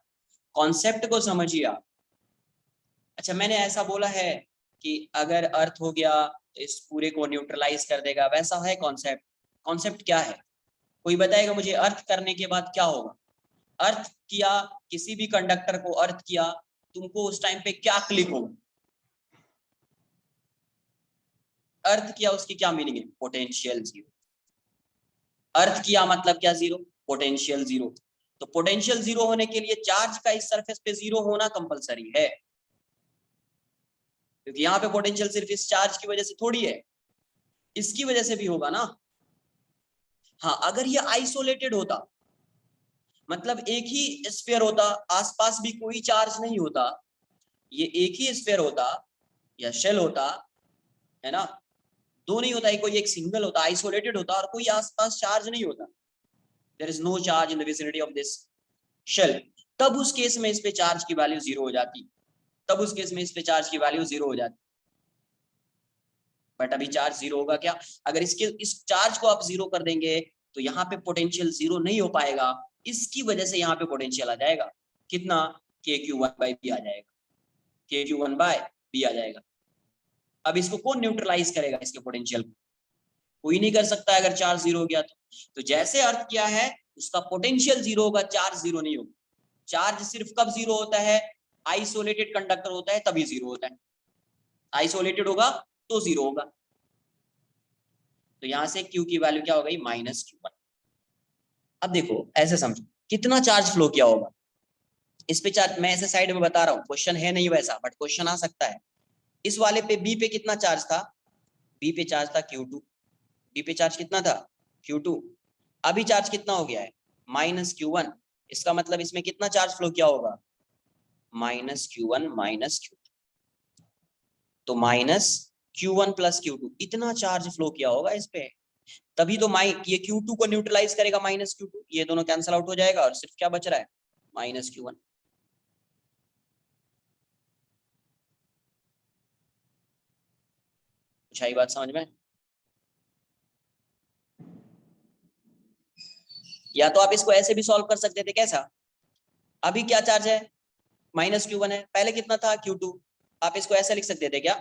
कॉन्सेप्ट को समझिए आप। अच्छा, मैंने ऐसा बोला है कि अगर अर्थ हो गया तो इस पूरे को न्यूट्रलाइज कर देगा, वैसा है कॉन्सेप्ट। कॉन्सेप्ट क्या है, कोई बताएगा मुझे, अर्थ करने के बाद क्या होगा। अर्थ किया, किसी भी कंडक्टर को अर्थ किया, तुमको उस टाइम पे क्या क्लिक होगा, अर्थ किया उसकी क्या मीनिंग है, पोटेंशियल 0। अर्थ किया मतलब क्या, 0, पोटेंशियल 0। तो पोटेंशियल 0 होने के लिए चार्ज का इस सरफेस पे 0 होना कंपलसरी है, क्योंकि यहाँ पे पोटेंशियल सिर्फ इस चार्ज की वजह से थोड़ी है, इसकी वजह से भी होगा ना। हाँ, अगर ये आइसोलेटेड होता, मतलब एक ही स्फीयर होता, आसपास भी कोई चार्ज नहीं होता, ये एक ही स्फीयर होता या शेल होता, है ना, दो नहीं होता, कोई एक सिंगल होता, आइसोलेटेड होता और कोई आसपास चार्ज नहीं होता, there is no charge in the vicinity of this shell, तब उस केस में इस पे चार्ज की वैल्यू 0 हो जाती, तब उस केस में इस पे चार्ज की वैल्यू 0 हो जाती। बट अभी चार्ज 0 होगा क्या, अगर इसके इस चार्ज को आप 0 कर देंगे तो यहाँ पे पोटेंशियल 0 नहीं हो पाएगा, इसकी वजह से यहाँ पे पोटेंशियल आ जाएगा कितना, KQ1/B आ जाएगा, KQ1/B आ जाएगा। अब इसको कौन न्यूट्रलाइज करेगा, इसके पोटेंशियल को कोई नहीं कर सकता अगर चार्ज 0 हो गया तो जैसे अर्थ किया है उसका पोटेंशियल 0 होगा, चार्ज 0 नहीं होगा। चार्ज सिर्फ कब 0 होता है, आइसोलेटेड कंडक्टर होता है तभी 0 होता है, आइसोलेटेड होगा तो 0 होगा। तो यहां से Q की वैल्यू क्या हो गई, -Q1। अब देखो ऐसे समझो, कितना चार्ज फ्लो किया होगा इस पे, चार्ज मैं ऐसे साइड में बता रहा हूँ, क्वेश्चन है नहीं वैसा, बट क्वेश्चन आ सकता है। इस वाले पे B पे कितना चार्ज था, B पे चार्ज था Q2, B पे चार्ज कितना था, Q2। अभी चार्ज कितना हो गया है, -Q1। इसका मतलब इसमें कितना चार्ज फ्लो किया होगा, -Q1 -Q2, तो -Q1 + Q2 इतना चार्ज फ्लो किया होगा इस पे, तभी तो ये Q2 को न्यूट्रलाइज करेगा -Q2, ये दोनों कैंसिल आउट हो जाएगा और सिर्फ क्या बच रहा है, -Q1। कुछ आई बात समझ में, या तो आप इसको ऐसे भी सॉल्व कर सकते थे, कैसा, अभी क्या चार्ज है, -Q1 है, पहले कितना था, Q2। आप इसको ऐसे लिख सकते थे क्या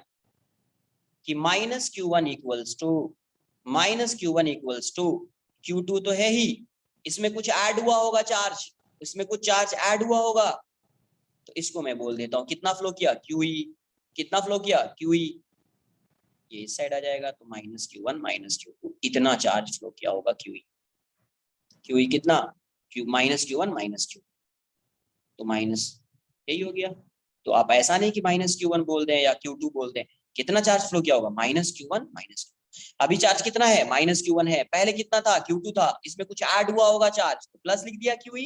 कि -Q1 इक्वल्स टू Q2 तो है ही, इसमें कुछ ऐड हुआ होगा चार्ज, इसमें कुछ चार्ज ऐड हुआ होगा, तो इसको मैं बोल देता हूँ कितना फ्लो किया, QE। कितना फ्लो किया, QE। ये इस साइड आ जाएगा, तो -Q1 -Q2 इतना चार्ज फ्लो किया होगा QE। QE कितना, -Q1 -Q2, तो माइनस यही हो गया। तो आप ऐसा नहीं कि -Q1 बोल दें या Q2 बोल दें, कितना चार्ज फ्लो किया होगा, -Q1 -Q2। अभी चार्ज कितना है, -Q1 है, पहले कितना था, Q2 था, इसमें कुछ ऐड हुआ होगा चार्ज, तो प्लस लिख दिया QE।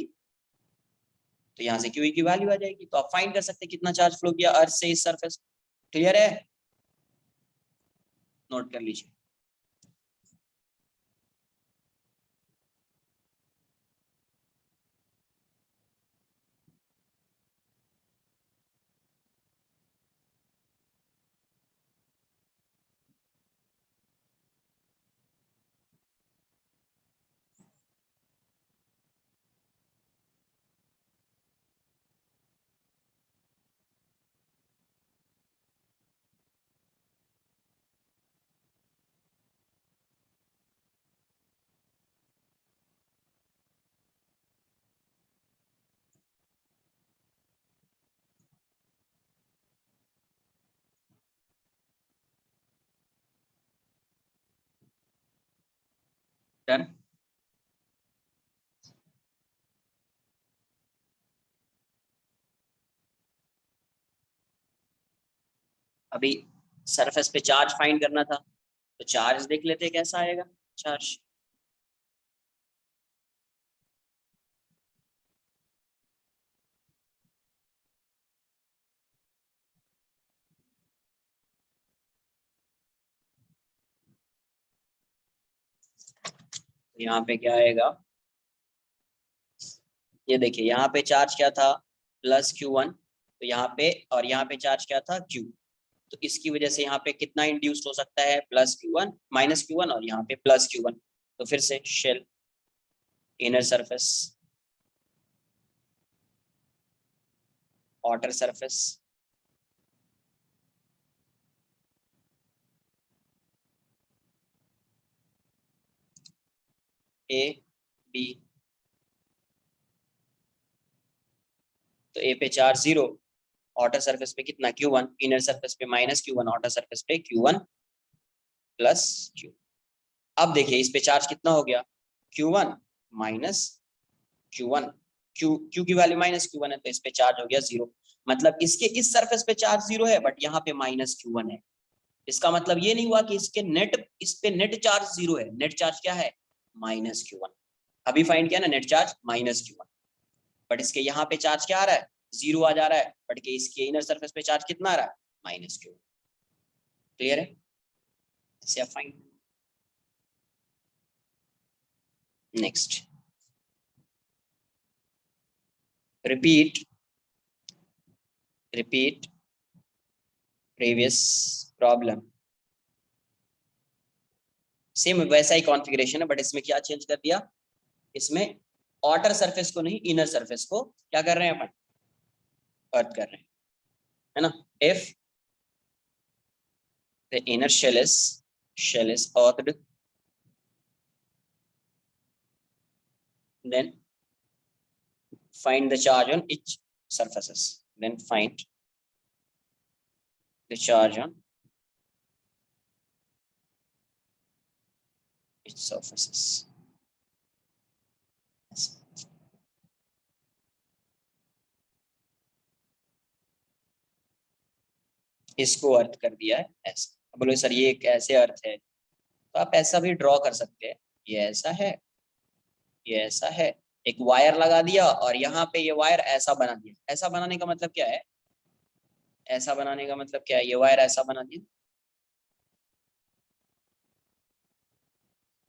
तो यहाँ से क्यू की वैल्यू आ जाएगी। तो आप फाइंड कर सकते हैं कितना चार्ज फ्लो किया अर्थ से इस सरफेस। क्लियर है? नोट कर लीजिए। डन। अभी सरफेस पे चार्ज फाइंड करना था, तो चार्ज देख लेते हैं कैसा आएगा चार्ज। तो यहाँ पे क्या आएगा, ये देखिए यहाँ पे चार्ज क्या था प्लस Q1, तो यहाँ पे और यहाँ पे चार्ज क्या था Q। तो इसकी वजह से यहाँ पे कितना इंड्यूस्ड हो सकता है प्लस Q1 माइनस Q1 और यहाँ पे प्लस Q1। तो फिर से shell inner surface outer surface A B. तो ए पे चार्ज 0, आउटर सरफेस पे कितना Q1, इनर सरफेस पे माइनस Q1, आउटर सरफेस पे Q1 प्लस Q। अब देखिए इस पे चार्ज कितना हो गया Q1 माइनस Q1, Q की वैल्यू माइनस Q1 है, तो इस पे चार्ज हो गया 0। मतलब इसके इस सरफेस पे चार्ज 0 है, बट यहाँ पे माइनस Q1 है। इसका मतलब ये नहीं हुआ कि इसके नेट, इस पे नेट चार्ज 0 है। नेट चार्ज क्या है माइनस Q1। अभी फाइंड किया ना net charge minus Q1, but इसके यहाँ पे चार्ज क्या आ रहा है 0 आ जा रहा है, बट के इसके इनर सरफेस पे चार्ज कितना आ रहा है माइनस Q1। क्लियर है? ऐसे आप find. Next, repeat repeat previous problem. Same वैसा ही कॉन्फ़िगरेशन है, बट इसमें क्या चेंज कर दिया, इसमें आउटर सरफेस को नहीं इनर सरफेस को क्या कर रहे हैं अपन अर्थ कर रहे हैं, है ना। If the inner shell is earthed, then find the charge on each surfaces, then find the charge on each surfaces। इसको अर्थ कर दिया है ऐसा। बोलो सर ये एक ऐसे अर्थ है, तो आप ऐसा भी ड्रॉ कर सकते हैं। ये ऐसा है, ये ऐसा है, एक वायर लगा दिया और यहाँ पे ये वायर ऐसा बना दिया। ऐसा बनाने का मतलब क्या है, ऐसा बनाने का मतलब क्या है, ये वायर ऐसा बना दिया,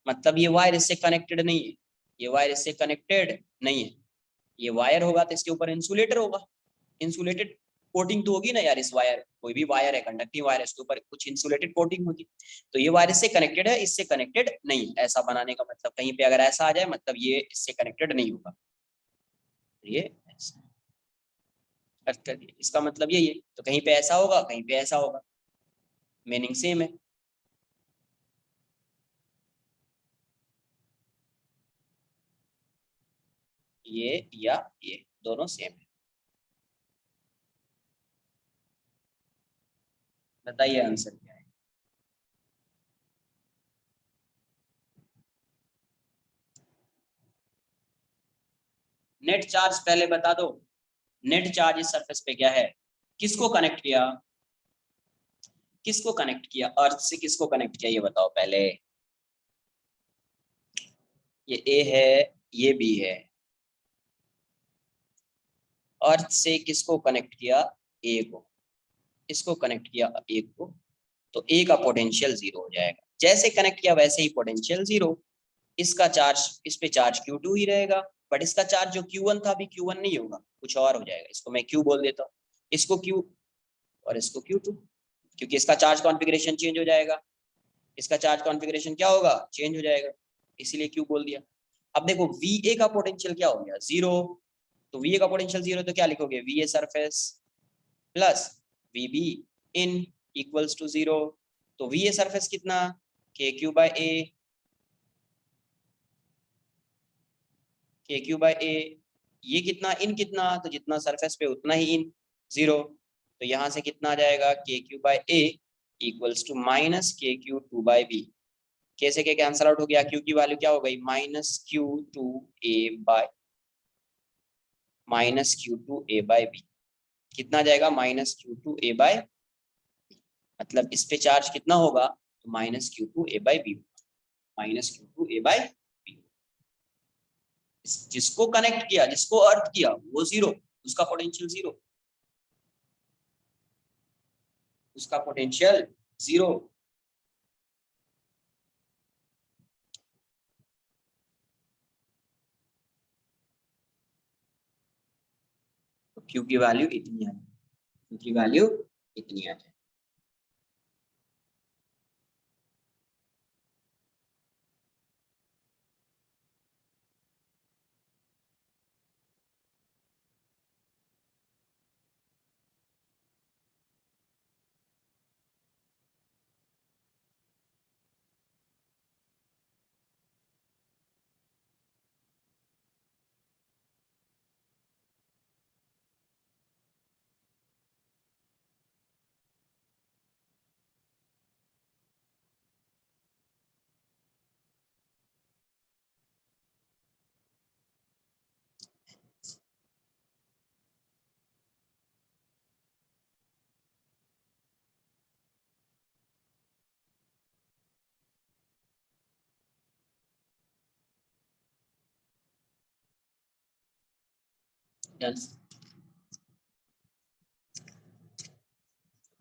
मतलब ये वायर इससे कनेक्टेड नहीं है, ये वायर इससे कनेक्टेड नहीं है। ये वायर होगा तो इसके ऊपर इंसुलेटर होगा, इंसुलेटेड कोटिंग तो होगी ना यार। इस वायर, कोई भी वायर है कंडक्टिंग वायर है, इसके ऊपर कुछ इंसुलेटेड कोटिंग होगी। तो ये वायर इससे कनेक्टेड है, इससे कनेक्टेड नहीं। ऐसा बनाने का मतलब कहीं पे अगर ऐसा आ जाए मतलब ये इससे कनेक्टेड नहीं होगा। ये ऐसा अर्थ कर दिया, इसका मतलब यही है। तो कहीं पे ऐसा होगा कहीं पे ऐसा होगा, मीनिंग सेम है। ये या ये दोनों सेम है। बताइए आंसर क्या है। नेट चार्ज पहले बता दो, नेट चार्ज इस सरफेस पे क्या है, किसको कनेक्ट किया, किसको कनेक्ट किया, अर्थ से किसको कनेक्ट किया ये बताओ पहले। ये ए है, ये बी है, अर्थ से किसको कनेक्ट किया, ए को, इसको कनेक्ट किया ए को, तो ए का पोटेंशियल 0 हो जाएगा। जैसे कनेक्ट किया वैसे ही पोटेंशियल 0। इसका चार्ज, इस पे चार्ज Q2 ही रहेगा, बट इसका चार्ज जो Q1 था अभी Q1 नहीं होगा, कुछ और हो जाएगा। इसको मैं Q बोल देता हूँ, इसको Q और इसको Q2, क्योंकि इसका चार्ज कॉन्फ़िगरेशन चेंज हो जाएगा, इसका चार्ज कॉन्फ़िगरेशन क्या होगा, चेंज हो जाएगा, इसीलिए Q बोल दिया। अब देखो VA का पोटेंशियल क्या हो गया, 0, तो VA का पोटेंशियल 0 तो क्या लिखोगे, VA surface plus VB in equals to 0। तो VA सरफेस कितना, KQ/A, KQ/A, ये कितना, इन कितना, तो जितना सरफेस पे उतना ही इन, 0। तो यहाँ से कितना आ जाएगा, KQ/A equals to minus KQ2/B। कैसे के कैंसल आउट हो गया, Q की वैल्यू क्या हो गई, माइनस Q2A/B। कितना जाएगा, -Q2A/B, मतलब इस पे चार्ज कितना होगा, तो -Q2A/B, -Q2A/B। जिसको कनेक्ट किया, जिसको अर्थ किया वो 0, उसका पोटेंशियल 0, उसका पोटेंशियल 0। तो Q की वैल्यू इतनी आ जाए, Q की वैल्यू इतनी आ जाए।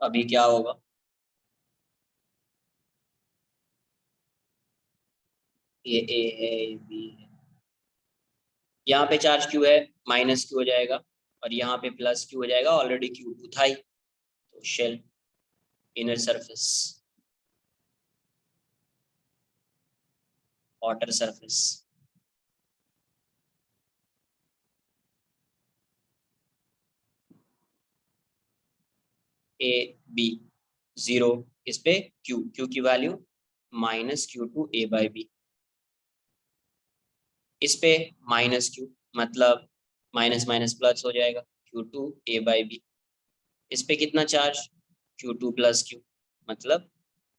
अभी क्या होगा, ये A है, ये B है, यहाँ पे चार्ज Q है, -Q हो जाएगा, और यहाँ पे +Q हो जाएगा, ऑलरेडी Q2 था ही। तो shell, inner surface, outer surface, AB 0, इस पे Q की वैल्यू -Q2A/B, इस पे -Q, मतलब माइनस माइनस प्लस हो जाएगा, Q2A/B। इस पे कितना चार्ज, Q2 + Q, मतलब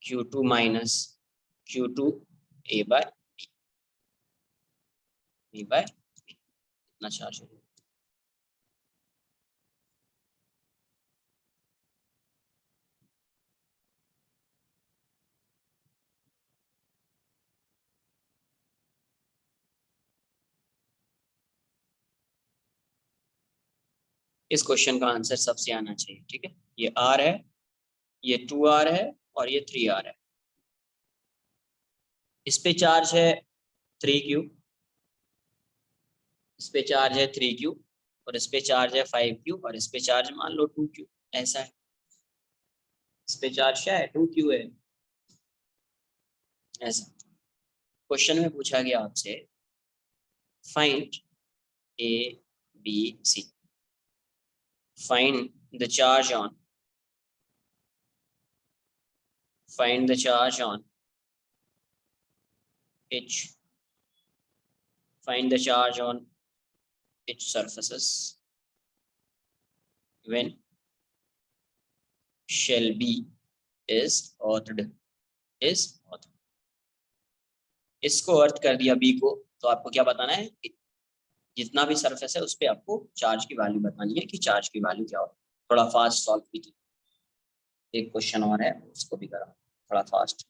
Q2 - Q2A/B, इतना चार्ज हो जाएगा। इस क्वेश्चन का आंसर सबसे आना चाहिए, ठीक है। ये R है, ये 2R है, और ये 3R है। इस पे चार्ज है 3Q, इस पे चार्ज है 3Q, और इस पे चार्ज है 5Q, और इस पे चार्ज मान लो 2Q। ऐसा है, इस पे चार्ज क्या है, 2Q है। ऐसा क्वेश्चन में पूछा गया आपसे, find ABC, find the charge on, find the charge on each, find the charge on each surfaces when shell B is earthed, is earthed। इसको अर्थ कर दिया B को, तो आपको क्या बताना है, जितना भी सरफेस है उस पर आपको चार्ज की वैल्यू बतानी है कि चार्ज की वैल्यू क्या हो। थोड़ा फास्ट सॉल्व कीजिए, एक क्वेश्चन और है उसको भी करा, थोड़ा फास्ट।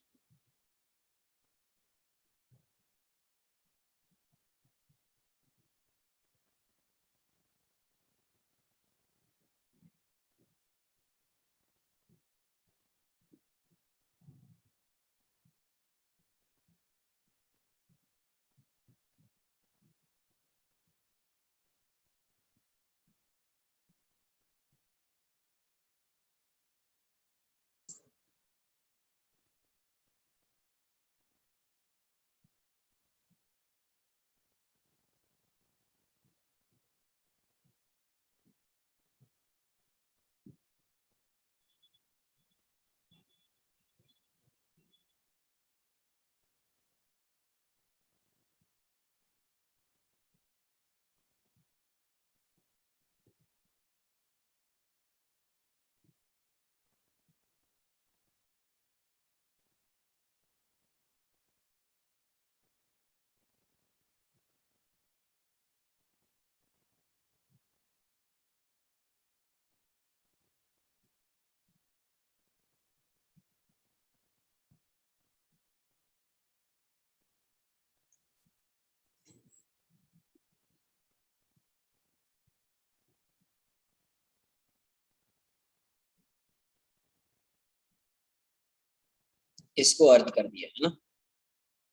इसको अर्थ कर दिया है ना,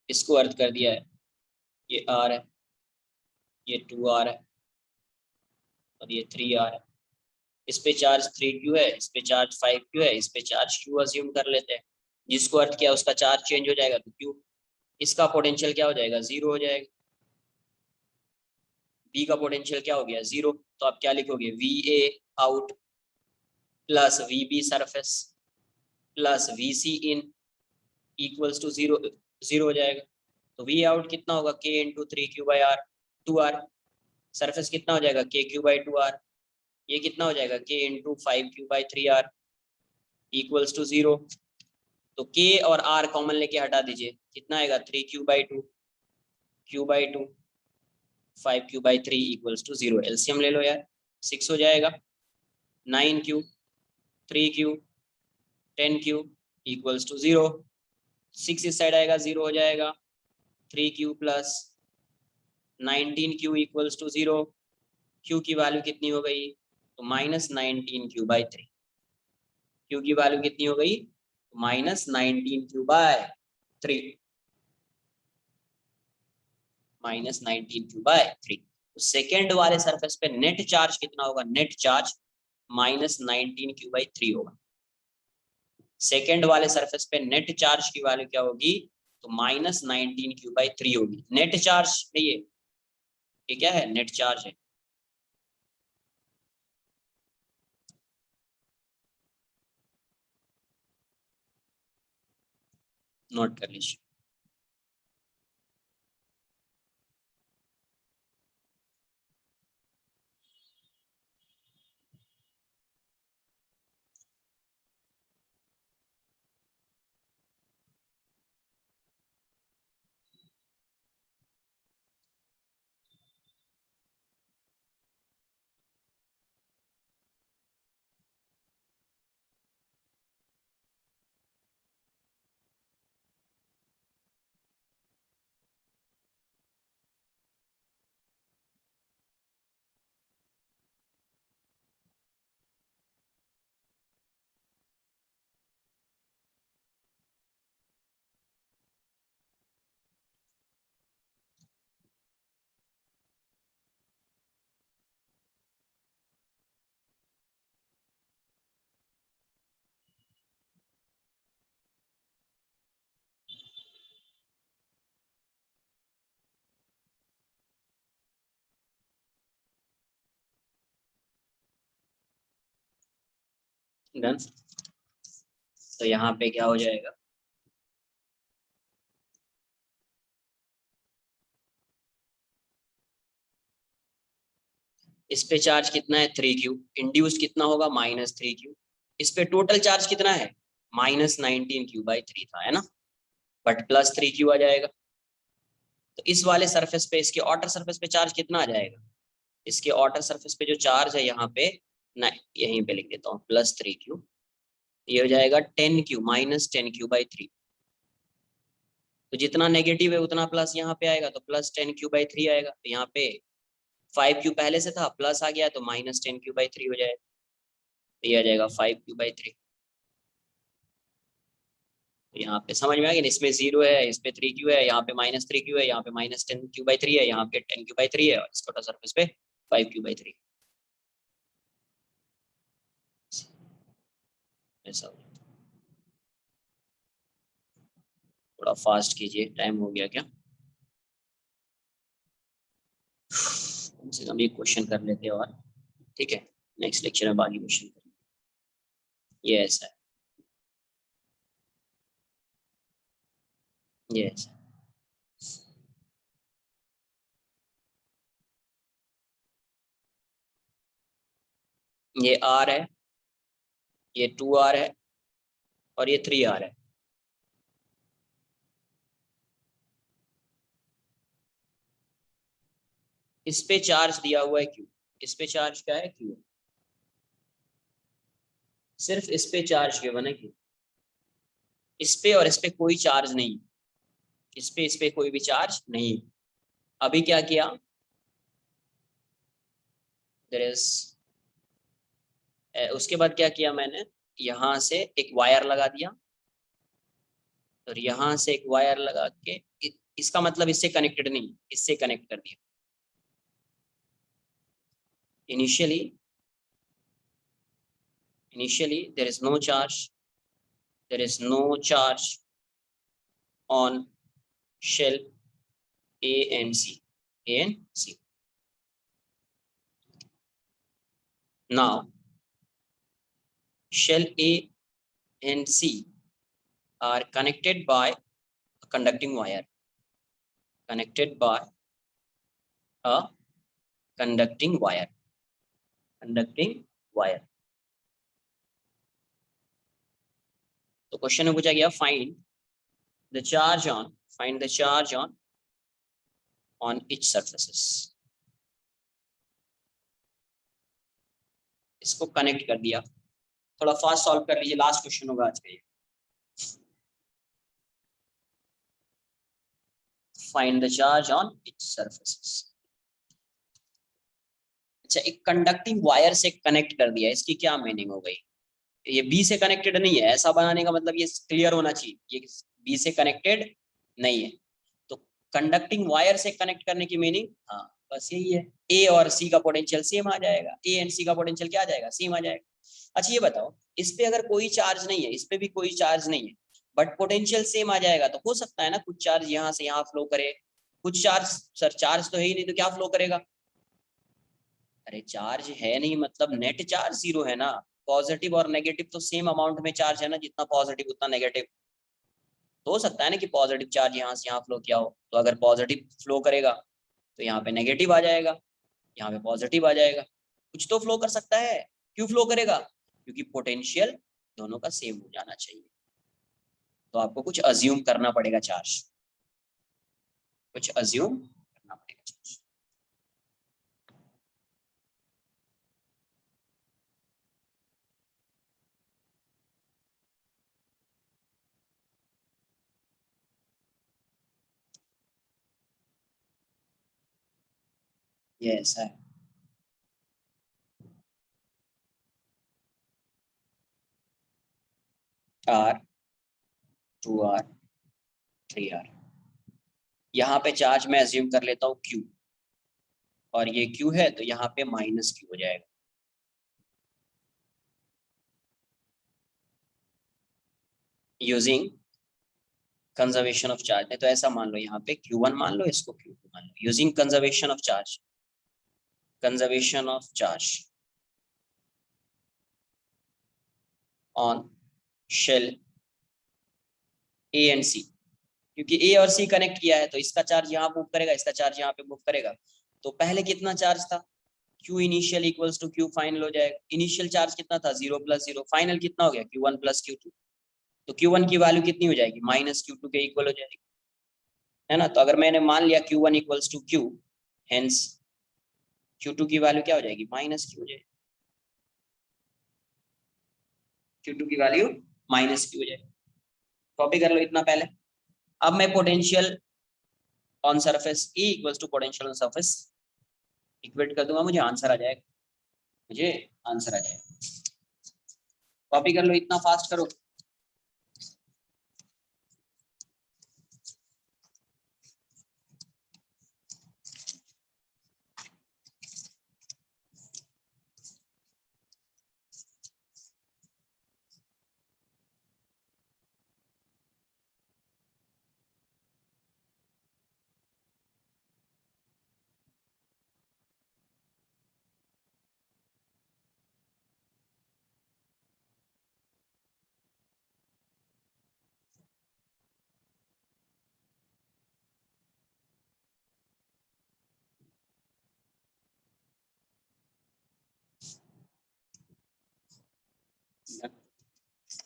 इसको अर्थ कर दिया है, ये R है, ये 2R है और ये 3R है। इस पे चार्ज 3Q है, इस पे चार्ज 5Q है, इस पे चार्ज Q अज्यूम कर लेते हैं। जिसको अर्थ किया उसका चार्ज चेंज हो जाएगा तो Q, इसका पोटेंशियल क्या हो जाएगा, 0 हो जाएगा। B का पोटेंशियल क्या हो गया, 0। तो आप क्या लिखोगे, VA out plus VB surface plus VC in equals to 0, 0 हो जाएगा। तो V आउट कितना होगा, K into 3Q/R 2R, surface कितना हो जाएगा, KQ/2R, ये कितना हो जाएगा, K into 5Q/3R equals to 0। तो K और R कॉमन लेके हटा दीजिए, कितना आएगा, 3Q/2 Q/2 5Q/3 equals to 0। LCM ले लो यार, 6 हो जाएगा, 9Q 3Q 10Q equals to 0। 6 इस साइड आएगा, 0 हो जाएगा, 3Q plus 19Q equals to 0। Q की वैल्यू कितनी हो गई, तो -19Q/3। Q की वैल्यू कितनी हो गई, -19Q/3, -19Q/3। तो सेकेंड वाले सरफेस पे नेट चार्ज कितना होगा, नेट चार्ज -19Q/3 होगा। सेकेंड वाले सरफेस पे नेट चार्ज की वैल्यू क्या होगी, तो -19Q/3 होगी। नेट चार्ज है ये क्या है, नेट चार्ज है। नोट कर लीजिए। डन। तो यहाँ पे क्या हो जाएगा, इस पे चार्ज कितना है, 3Q, इंड्यूस कितना होगा, -3Q। इस पे टोटल चार्ज कितना है, -19Q/3 था, है ना, बट +3Q आ जाएगा। तो इस वाले सरफेस पे, इसके आउटर सरफेस पे चार्ज कितना आ जाएगा, इसके आउटर सरफेस पे जो चार्ज है यहाँ पे ना, यहीं पे लिख देता हूँ, +3Q, ये हो जाएगा 10Q, -10Q/3। तो जितना नेगेटिव है उतना प्लस यहाँ पे आएगा, तो +10Q/3 आएगा। तो यहाँ पे 5Q पहले से था, प्लस आ गया तो -10Q/3 हो जाएगा, तो ये आ जाएगा 5Q/3। तो यहाँ पे समझ में आ गया, इसमें 0 है, इस पे 3Q है, यहाँ पे -3Q है, यहाँ पे -10Q/3 है, यहाँ पे 10Q/3 है, और इसका सरफेस पे 5Q/3। ऐसा थोड़ा फास्ट कीजिए, टाइम हो गया क्या, कम से कम एक क्वेश्चन कर लेते हैं और, ठीक है, नेक्स्ट लेक्चर में बाकी क्वेश्चन करेंगे। ये ऐसा है, ये ऐसा है। ये R है, ये 2R है और ये 3R है। इस पे चार्ज दिया हुआ है Q, इस पे चार्ज क्या है, Q, सिर्फ इस पे चार्ज गिवन है Q। इस पे और इस पे कोई चार्ज नहीं, इस पे कोई भी चार्ज नहीं। अभी क्या किया, देयर इज, उसके बाद क्या किया मैंने, यहां से एक वायर लगा दिया, और यहाँ से एक वायर लगा के इसका मतलब इससे कनेक्टेड नहीं, इससे कनेक्ट कर दिया। initially there is no charge, on shell A and C. Now shell A and C are connected by a conducting wire. Conducting wire. तो क्वेश्चन में पूछा गया find the charge on each surfaces. इसको कनेक्ट कर दिया। थोड़ा फास्ट सॉल्व कर लीजिए, लास्ट क्वेश्चन होगा आज का ये। Find the charge on each surfaces. अच्छा, एक कंडक्टिंग वायर से कनेक्ट कर दिया, इसकी क्या मीनिंग हो गई? ये बी से कनेक्टेड नहीं है, ऐसा बनाने का मतलब ये क्लियर होना चाहिए, ये बी से कनेक्टेड नहीं है। तो कंडक्टिंग वायर से कनेक्ट करने की मीनिंग, हाँ बस यही है, ए और सी का पोटेंशियल सेम आ जाएगा, ए एंड सी का पोटेंशियल क्या आ जाएगा, सेम आ जाएगा। अच्छा ये बताओ, इस पे अगर कोई चार्ज नहीं है, इस पे भी कोई चार्ज नहीं है, बट पोटेंशियल सेम आ जाएगा, तो हो सकता है ना कुछ चार्ज यहाँ से यहाँ फ्लो करे, कुछ चार्ज, सर चार्ज तो है ही नहीं तो क्या फ्लो करेगा? अरे चार्ज है नहीं मतलब नेट चार्ज जीरो है ना। पॉजिटिव और नेगेटिव तो सेम अमाउंट में चार्ज है ना, जितना पॉजिटिव उतना नेगेटिव। तो हो सकता है ना कि पॉजिटिव चार्ज यहाँ से यहाँ फ्लो किया हो, तो अगर पॉजिटिव फ्लो करेगा तो यहाँ पे नेगेटिव आ जाएगा, यहाँ पे पॉजिटिव आ जाएगा, कुछ तो फ्लो कर सकता है। क्यों फ्लो करेगा? क्योंकि पोटेंशियल दोनों का सेम हो जाना चाहिए। तो आपको कुछ अज्यूम करना पड़ेगा, चार्ज कुछ अज्यूम करना पड़ेगा चार्ज। ये ऐसा है। R 2R 3R, यहाँ पे चार्ज मैं अज्यूम कर लेता हूँ Q, और ये Q है तो यहाँ पे माइनस Q हो जाएगा। यूजिंग कंजर्वेशन ऑफ चार्ज, नहीं तो ऐसा मान लो, यहाँ पे Q1 मान लो, इसको Q2 मान लो। Using conservation of charge on shell A and C, क्योंकि A और C कनेक्ट किया है तो इसका चार्ज यहाँ मूव करेगा, इसका चार्ज यहाँ पे मूव करेगा। तो पहले कितना चार्ज था? Q initial equals to Q final हो जाएगा। इनिशियल चार्ज कितना था? 0 + 0। फाइनल कितना हो गया? Q1 + Q2। तो Q1 की वैल्यू कितनी हो जाएगी? -Q2 के इक्वल हो जाएगी, है ना। तो अगर मैंने मान लिया Q1 = Q, हेंस Q2 की वैल्यू क्या हो जाएगी? -Q हो जाएगी। Q2 की वैल्यू -Q हो जाएगी। कॉपी कर लो इतना पहले। अब मैं potential on surface E = potential on surface equate कर दूंगा, मुझे आंसर आ जाएगा, कॉपी कर लो, इतना फास्ट करो।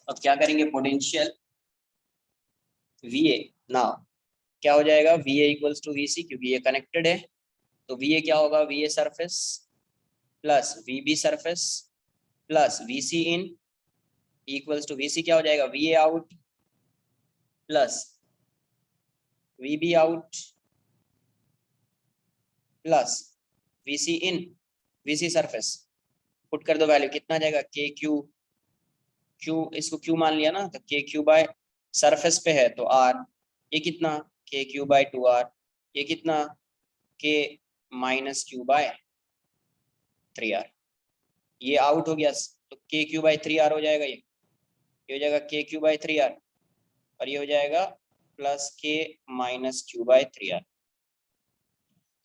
अब क्या करेंगे? पोटेंशियल VA ना क्या हो जाएगा? VA = VC, क्योंकि ये कनेक्टेड है। तो VA क्या होगा? VA surface plus VB surface plus VC इन = VC क्या हो जाएगा? VA out plus VB out plus VC इन, VC सरफेस। पुट कर दो वैल्यू, कितना आ जाएगा? KQ, Q इसको Q मान लिया ना, तो KQ सरफेस पे है तो r, ये कितना के क्यू बाय 2r, ये कितना के माइनस क्यू बाय 3r, ये आउट हो गया तो के क्यू बाय 3r हो जाएगा, ये हो जाएगा के क्यू बाय 3r, और ये हो जाएगा plus k minus Q bye 3r।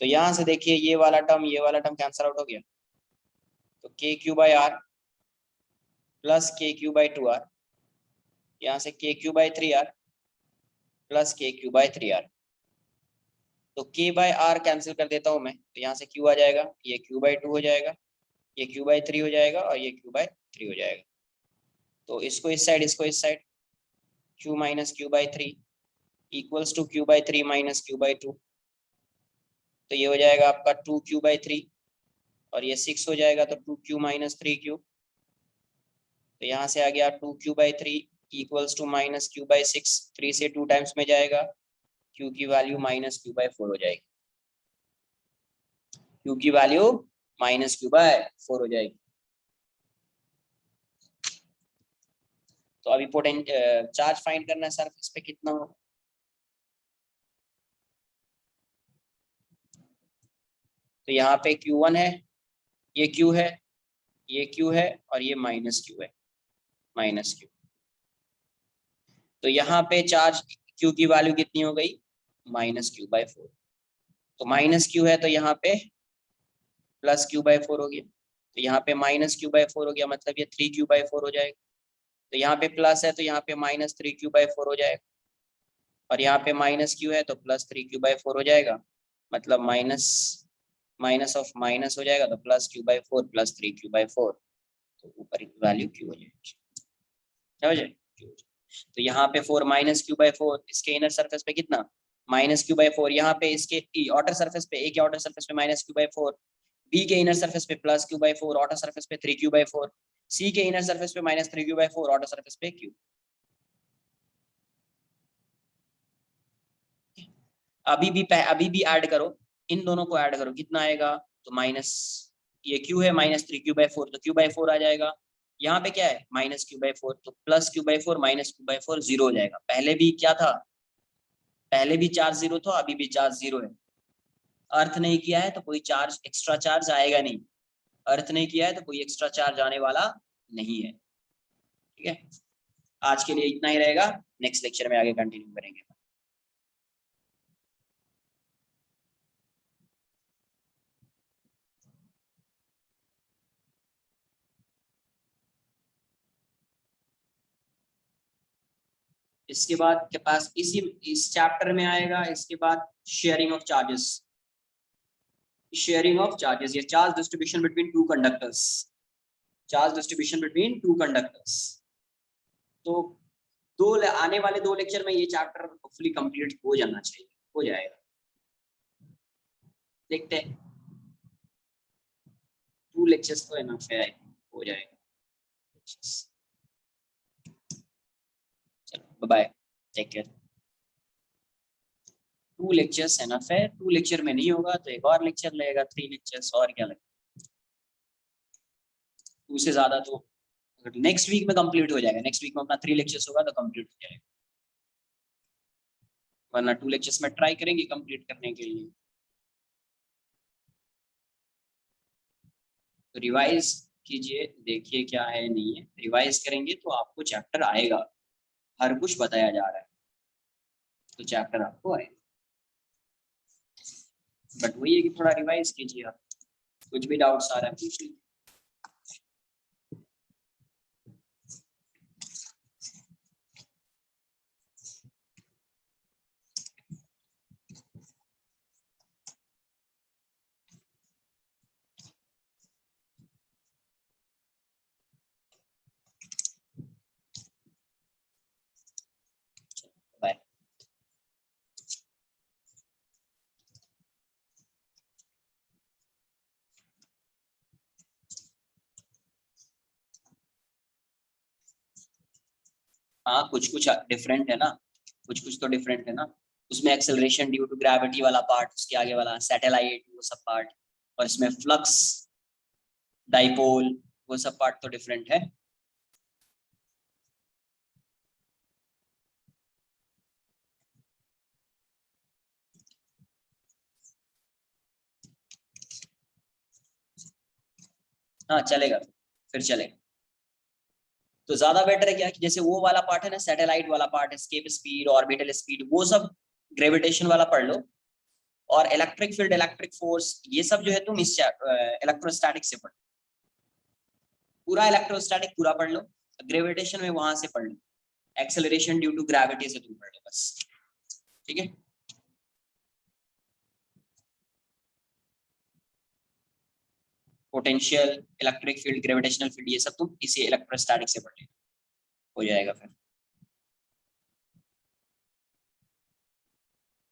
तो यहां से देखिए ये वाला टर्म कैंसल आउट हो गया, तो k Q by r plus k Q by 2r, यहाँ से के Q by 3r plus k Q by 3r, तो के बाय आर कैंसिल कर देता हूं मैं, तो यहाँ से क्यू आ जाएगा, ये क्यू बाय 2 हो जाएगा, ये क्यू बाय 3 हो जाएगा, और ये क्यू बाय 3 हो जाएगा। तो इसको इस side Q minus Q by 3 equals to Q by 3 minus Q by 2, तो ये हो जाएगा आपका 2 क्यू बाय 3, और ये 6 हो जाएगा, तो 2 क्यू माइनस 3 क्यू, तो यहाँ से आ गया 2 Q by 3 equals to minus Q by 6, 3 से 2 टाइम्स में जाएगा, क्यू की वैल्यू माइनस क्यू बाय 4 हो जाएगी, क्यू की वैल्यू माइनस क्यू बाय 4 हो जाएगी। तो अभी चार्ज फाइंड करना है सरफेस पे कितना हो, तो यहाँ पे Q1 है, ये Q है, ये Q है, और ये माइनस Q है, माइनस Q। तो यहाँ पे चार्ज Q की वैल्यू कितनी हो गई, माइनस क्यू बाय 4, तो माइनस Q है तो यहाँ पे प्लस क्यू बाय 4 हो गया, तो यहाँ पे माइनस क्यू बाय 4 हो गया, मतलब ये 3 क्यू बाय 4 हो जाएगा, तो यहाँ पे प्लस है तो यहाँ पे माइनस 3 क्यू बाय 4 हो जाएगा, और यहाँ पे माइनस क्यू है तो प्लस 3 क्यू बाय 4 हो जाएगा, मतलब माइनस माइनस ऑफ माइनस हो जाएगा, तो plus Q by 4 plus 3 Q by 4, तो ऊपर वैल्यू क्यू हो जाएगी, समझे। तो यहाँ पे 4 माइनस क्यू बाय 4, इसके इनर सरफेस पे कितना माइनस क्यू बाय 4, यहाँ पे इसके आउटर सरफेस पे, ए के आउटर सरफेस पे माइनस क्यू बाय 4, बी के इनर सरफेस पे plus Q by 4, outer surface पे 3 क्यू बाय 4, सी के इनर सरफेस पे minus 3 Q by 4, outer surface पे क्यू। अभी भी ऐड करो, इन दोनों को ऐड करो, कितना आएगा, तो माइनस, ये क्यू है माइनस 3 क्यू बाय 4, तो क्यू बाय 4 आ जाएगा, यहाँ पे क्या है माइनस क्यू बाय 4, तो plus Q by 4 minus Q by 4 zero हो जाएगा, पहले भी क्या था, पहले भी चार्ज जीरो था, अभी भी चार्ज जीरो है, अर्थ नहीं किया है तो कोई चार्ज एक्स्ट्रा चार्ज आएगा नहीं, अर्थ नहीं किया है तो कोई एक्स्ट्रा चार्ज आने वाला नहीं है, ठीक है। आज के लिए इतना ही रहेगा, नेक्स्ट लेक्चर में आगे कंटिन्यू करेंगे। इसके बाद के पास इस चैप्टर में आएगा, इसके बाद sharing of charges, sharing of charges, ये charge distribution between two conductors, charge distribution between two conductors. तो आने वाले 2 लेक्चर में ये चैप्टर होपफुली कंप्लीट हो जाना चाहिए, हो जाएगा, देखते हैं, 2 लेक्चर्स तो इनफ है, हो जाएगा। चलो bye, take care. 2 lectures enough है, 2 लेक्चर में नहीं होगा तो एक और लेक्चर लगेगा, 3 लेक्चर्स, और क्या लगेगा, 2 से ज्यादा तो नेक्स्ट वीक में कंप्लीट हो जाएगा, नेक्स्ट वीक में अपना 3 लेक्चर्स होगा तो कंप्लीट हो जाएगा, वरना 2 लेक्चर्स में ट्राई करेंगे कंप्लीट करने के लिए। तो रिवाइज कीजिए, देखिए क्या है नहीं है, रिवाइज करेंगे तो आपको चैप्टर आएगा, हर कुछ बताया जा रहा है तो चैप्टर आपको आएगा, बट वही है कि थोड़ा रिवाइज कीजिए आप, कुछ भी डाउट्स आ रहा है पूछ लीजिए। बाय। हाँ कुछ कुछ डिफरेंट है ना, कुछ तो डिफरेंट है ना, उसमें एक्सेलरेशन ड्यू टू ग्रेविटी वाला पार्ट, उसके आगे वाला सैटेलाइट वो सब पार्ट, और इसमें फ्लक्स डाइपोल वो सब पार्ट तो डिफरेंट है। हाँ चलेगा, फिर चलेगा। तो ज्यादा बेटर है क्या कि जैसे वो वाला पार्ट है ना, सैटेलाइट वाला part, escape speed, orbital speed, वो सब ग्रेविटेशन वाला पढ़ लो। और इलेक्ट्रिक फील्ड, इलेक्ट्रिक फोर्स, ये सब जो है तुम इस इलेक्ट्रोस्टैटिक से पढ़ लो। पूरा इलेक्ट्रोस्टैटिक पूरा पढ़ लो, ग्रेविटेशन में वहां से पढ़ लो, एक्सेलरेशन ड्यू टू ग्रेविटी से तुम पढ़ लो बस। ठीक है। Potential, electric field, gravitational field, ये सब तुम इसी इलेक्ट्रोस्टैटिक से पढ़ लो, हो जाएगा फिर।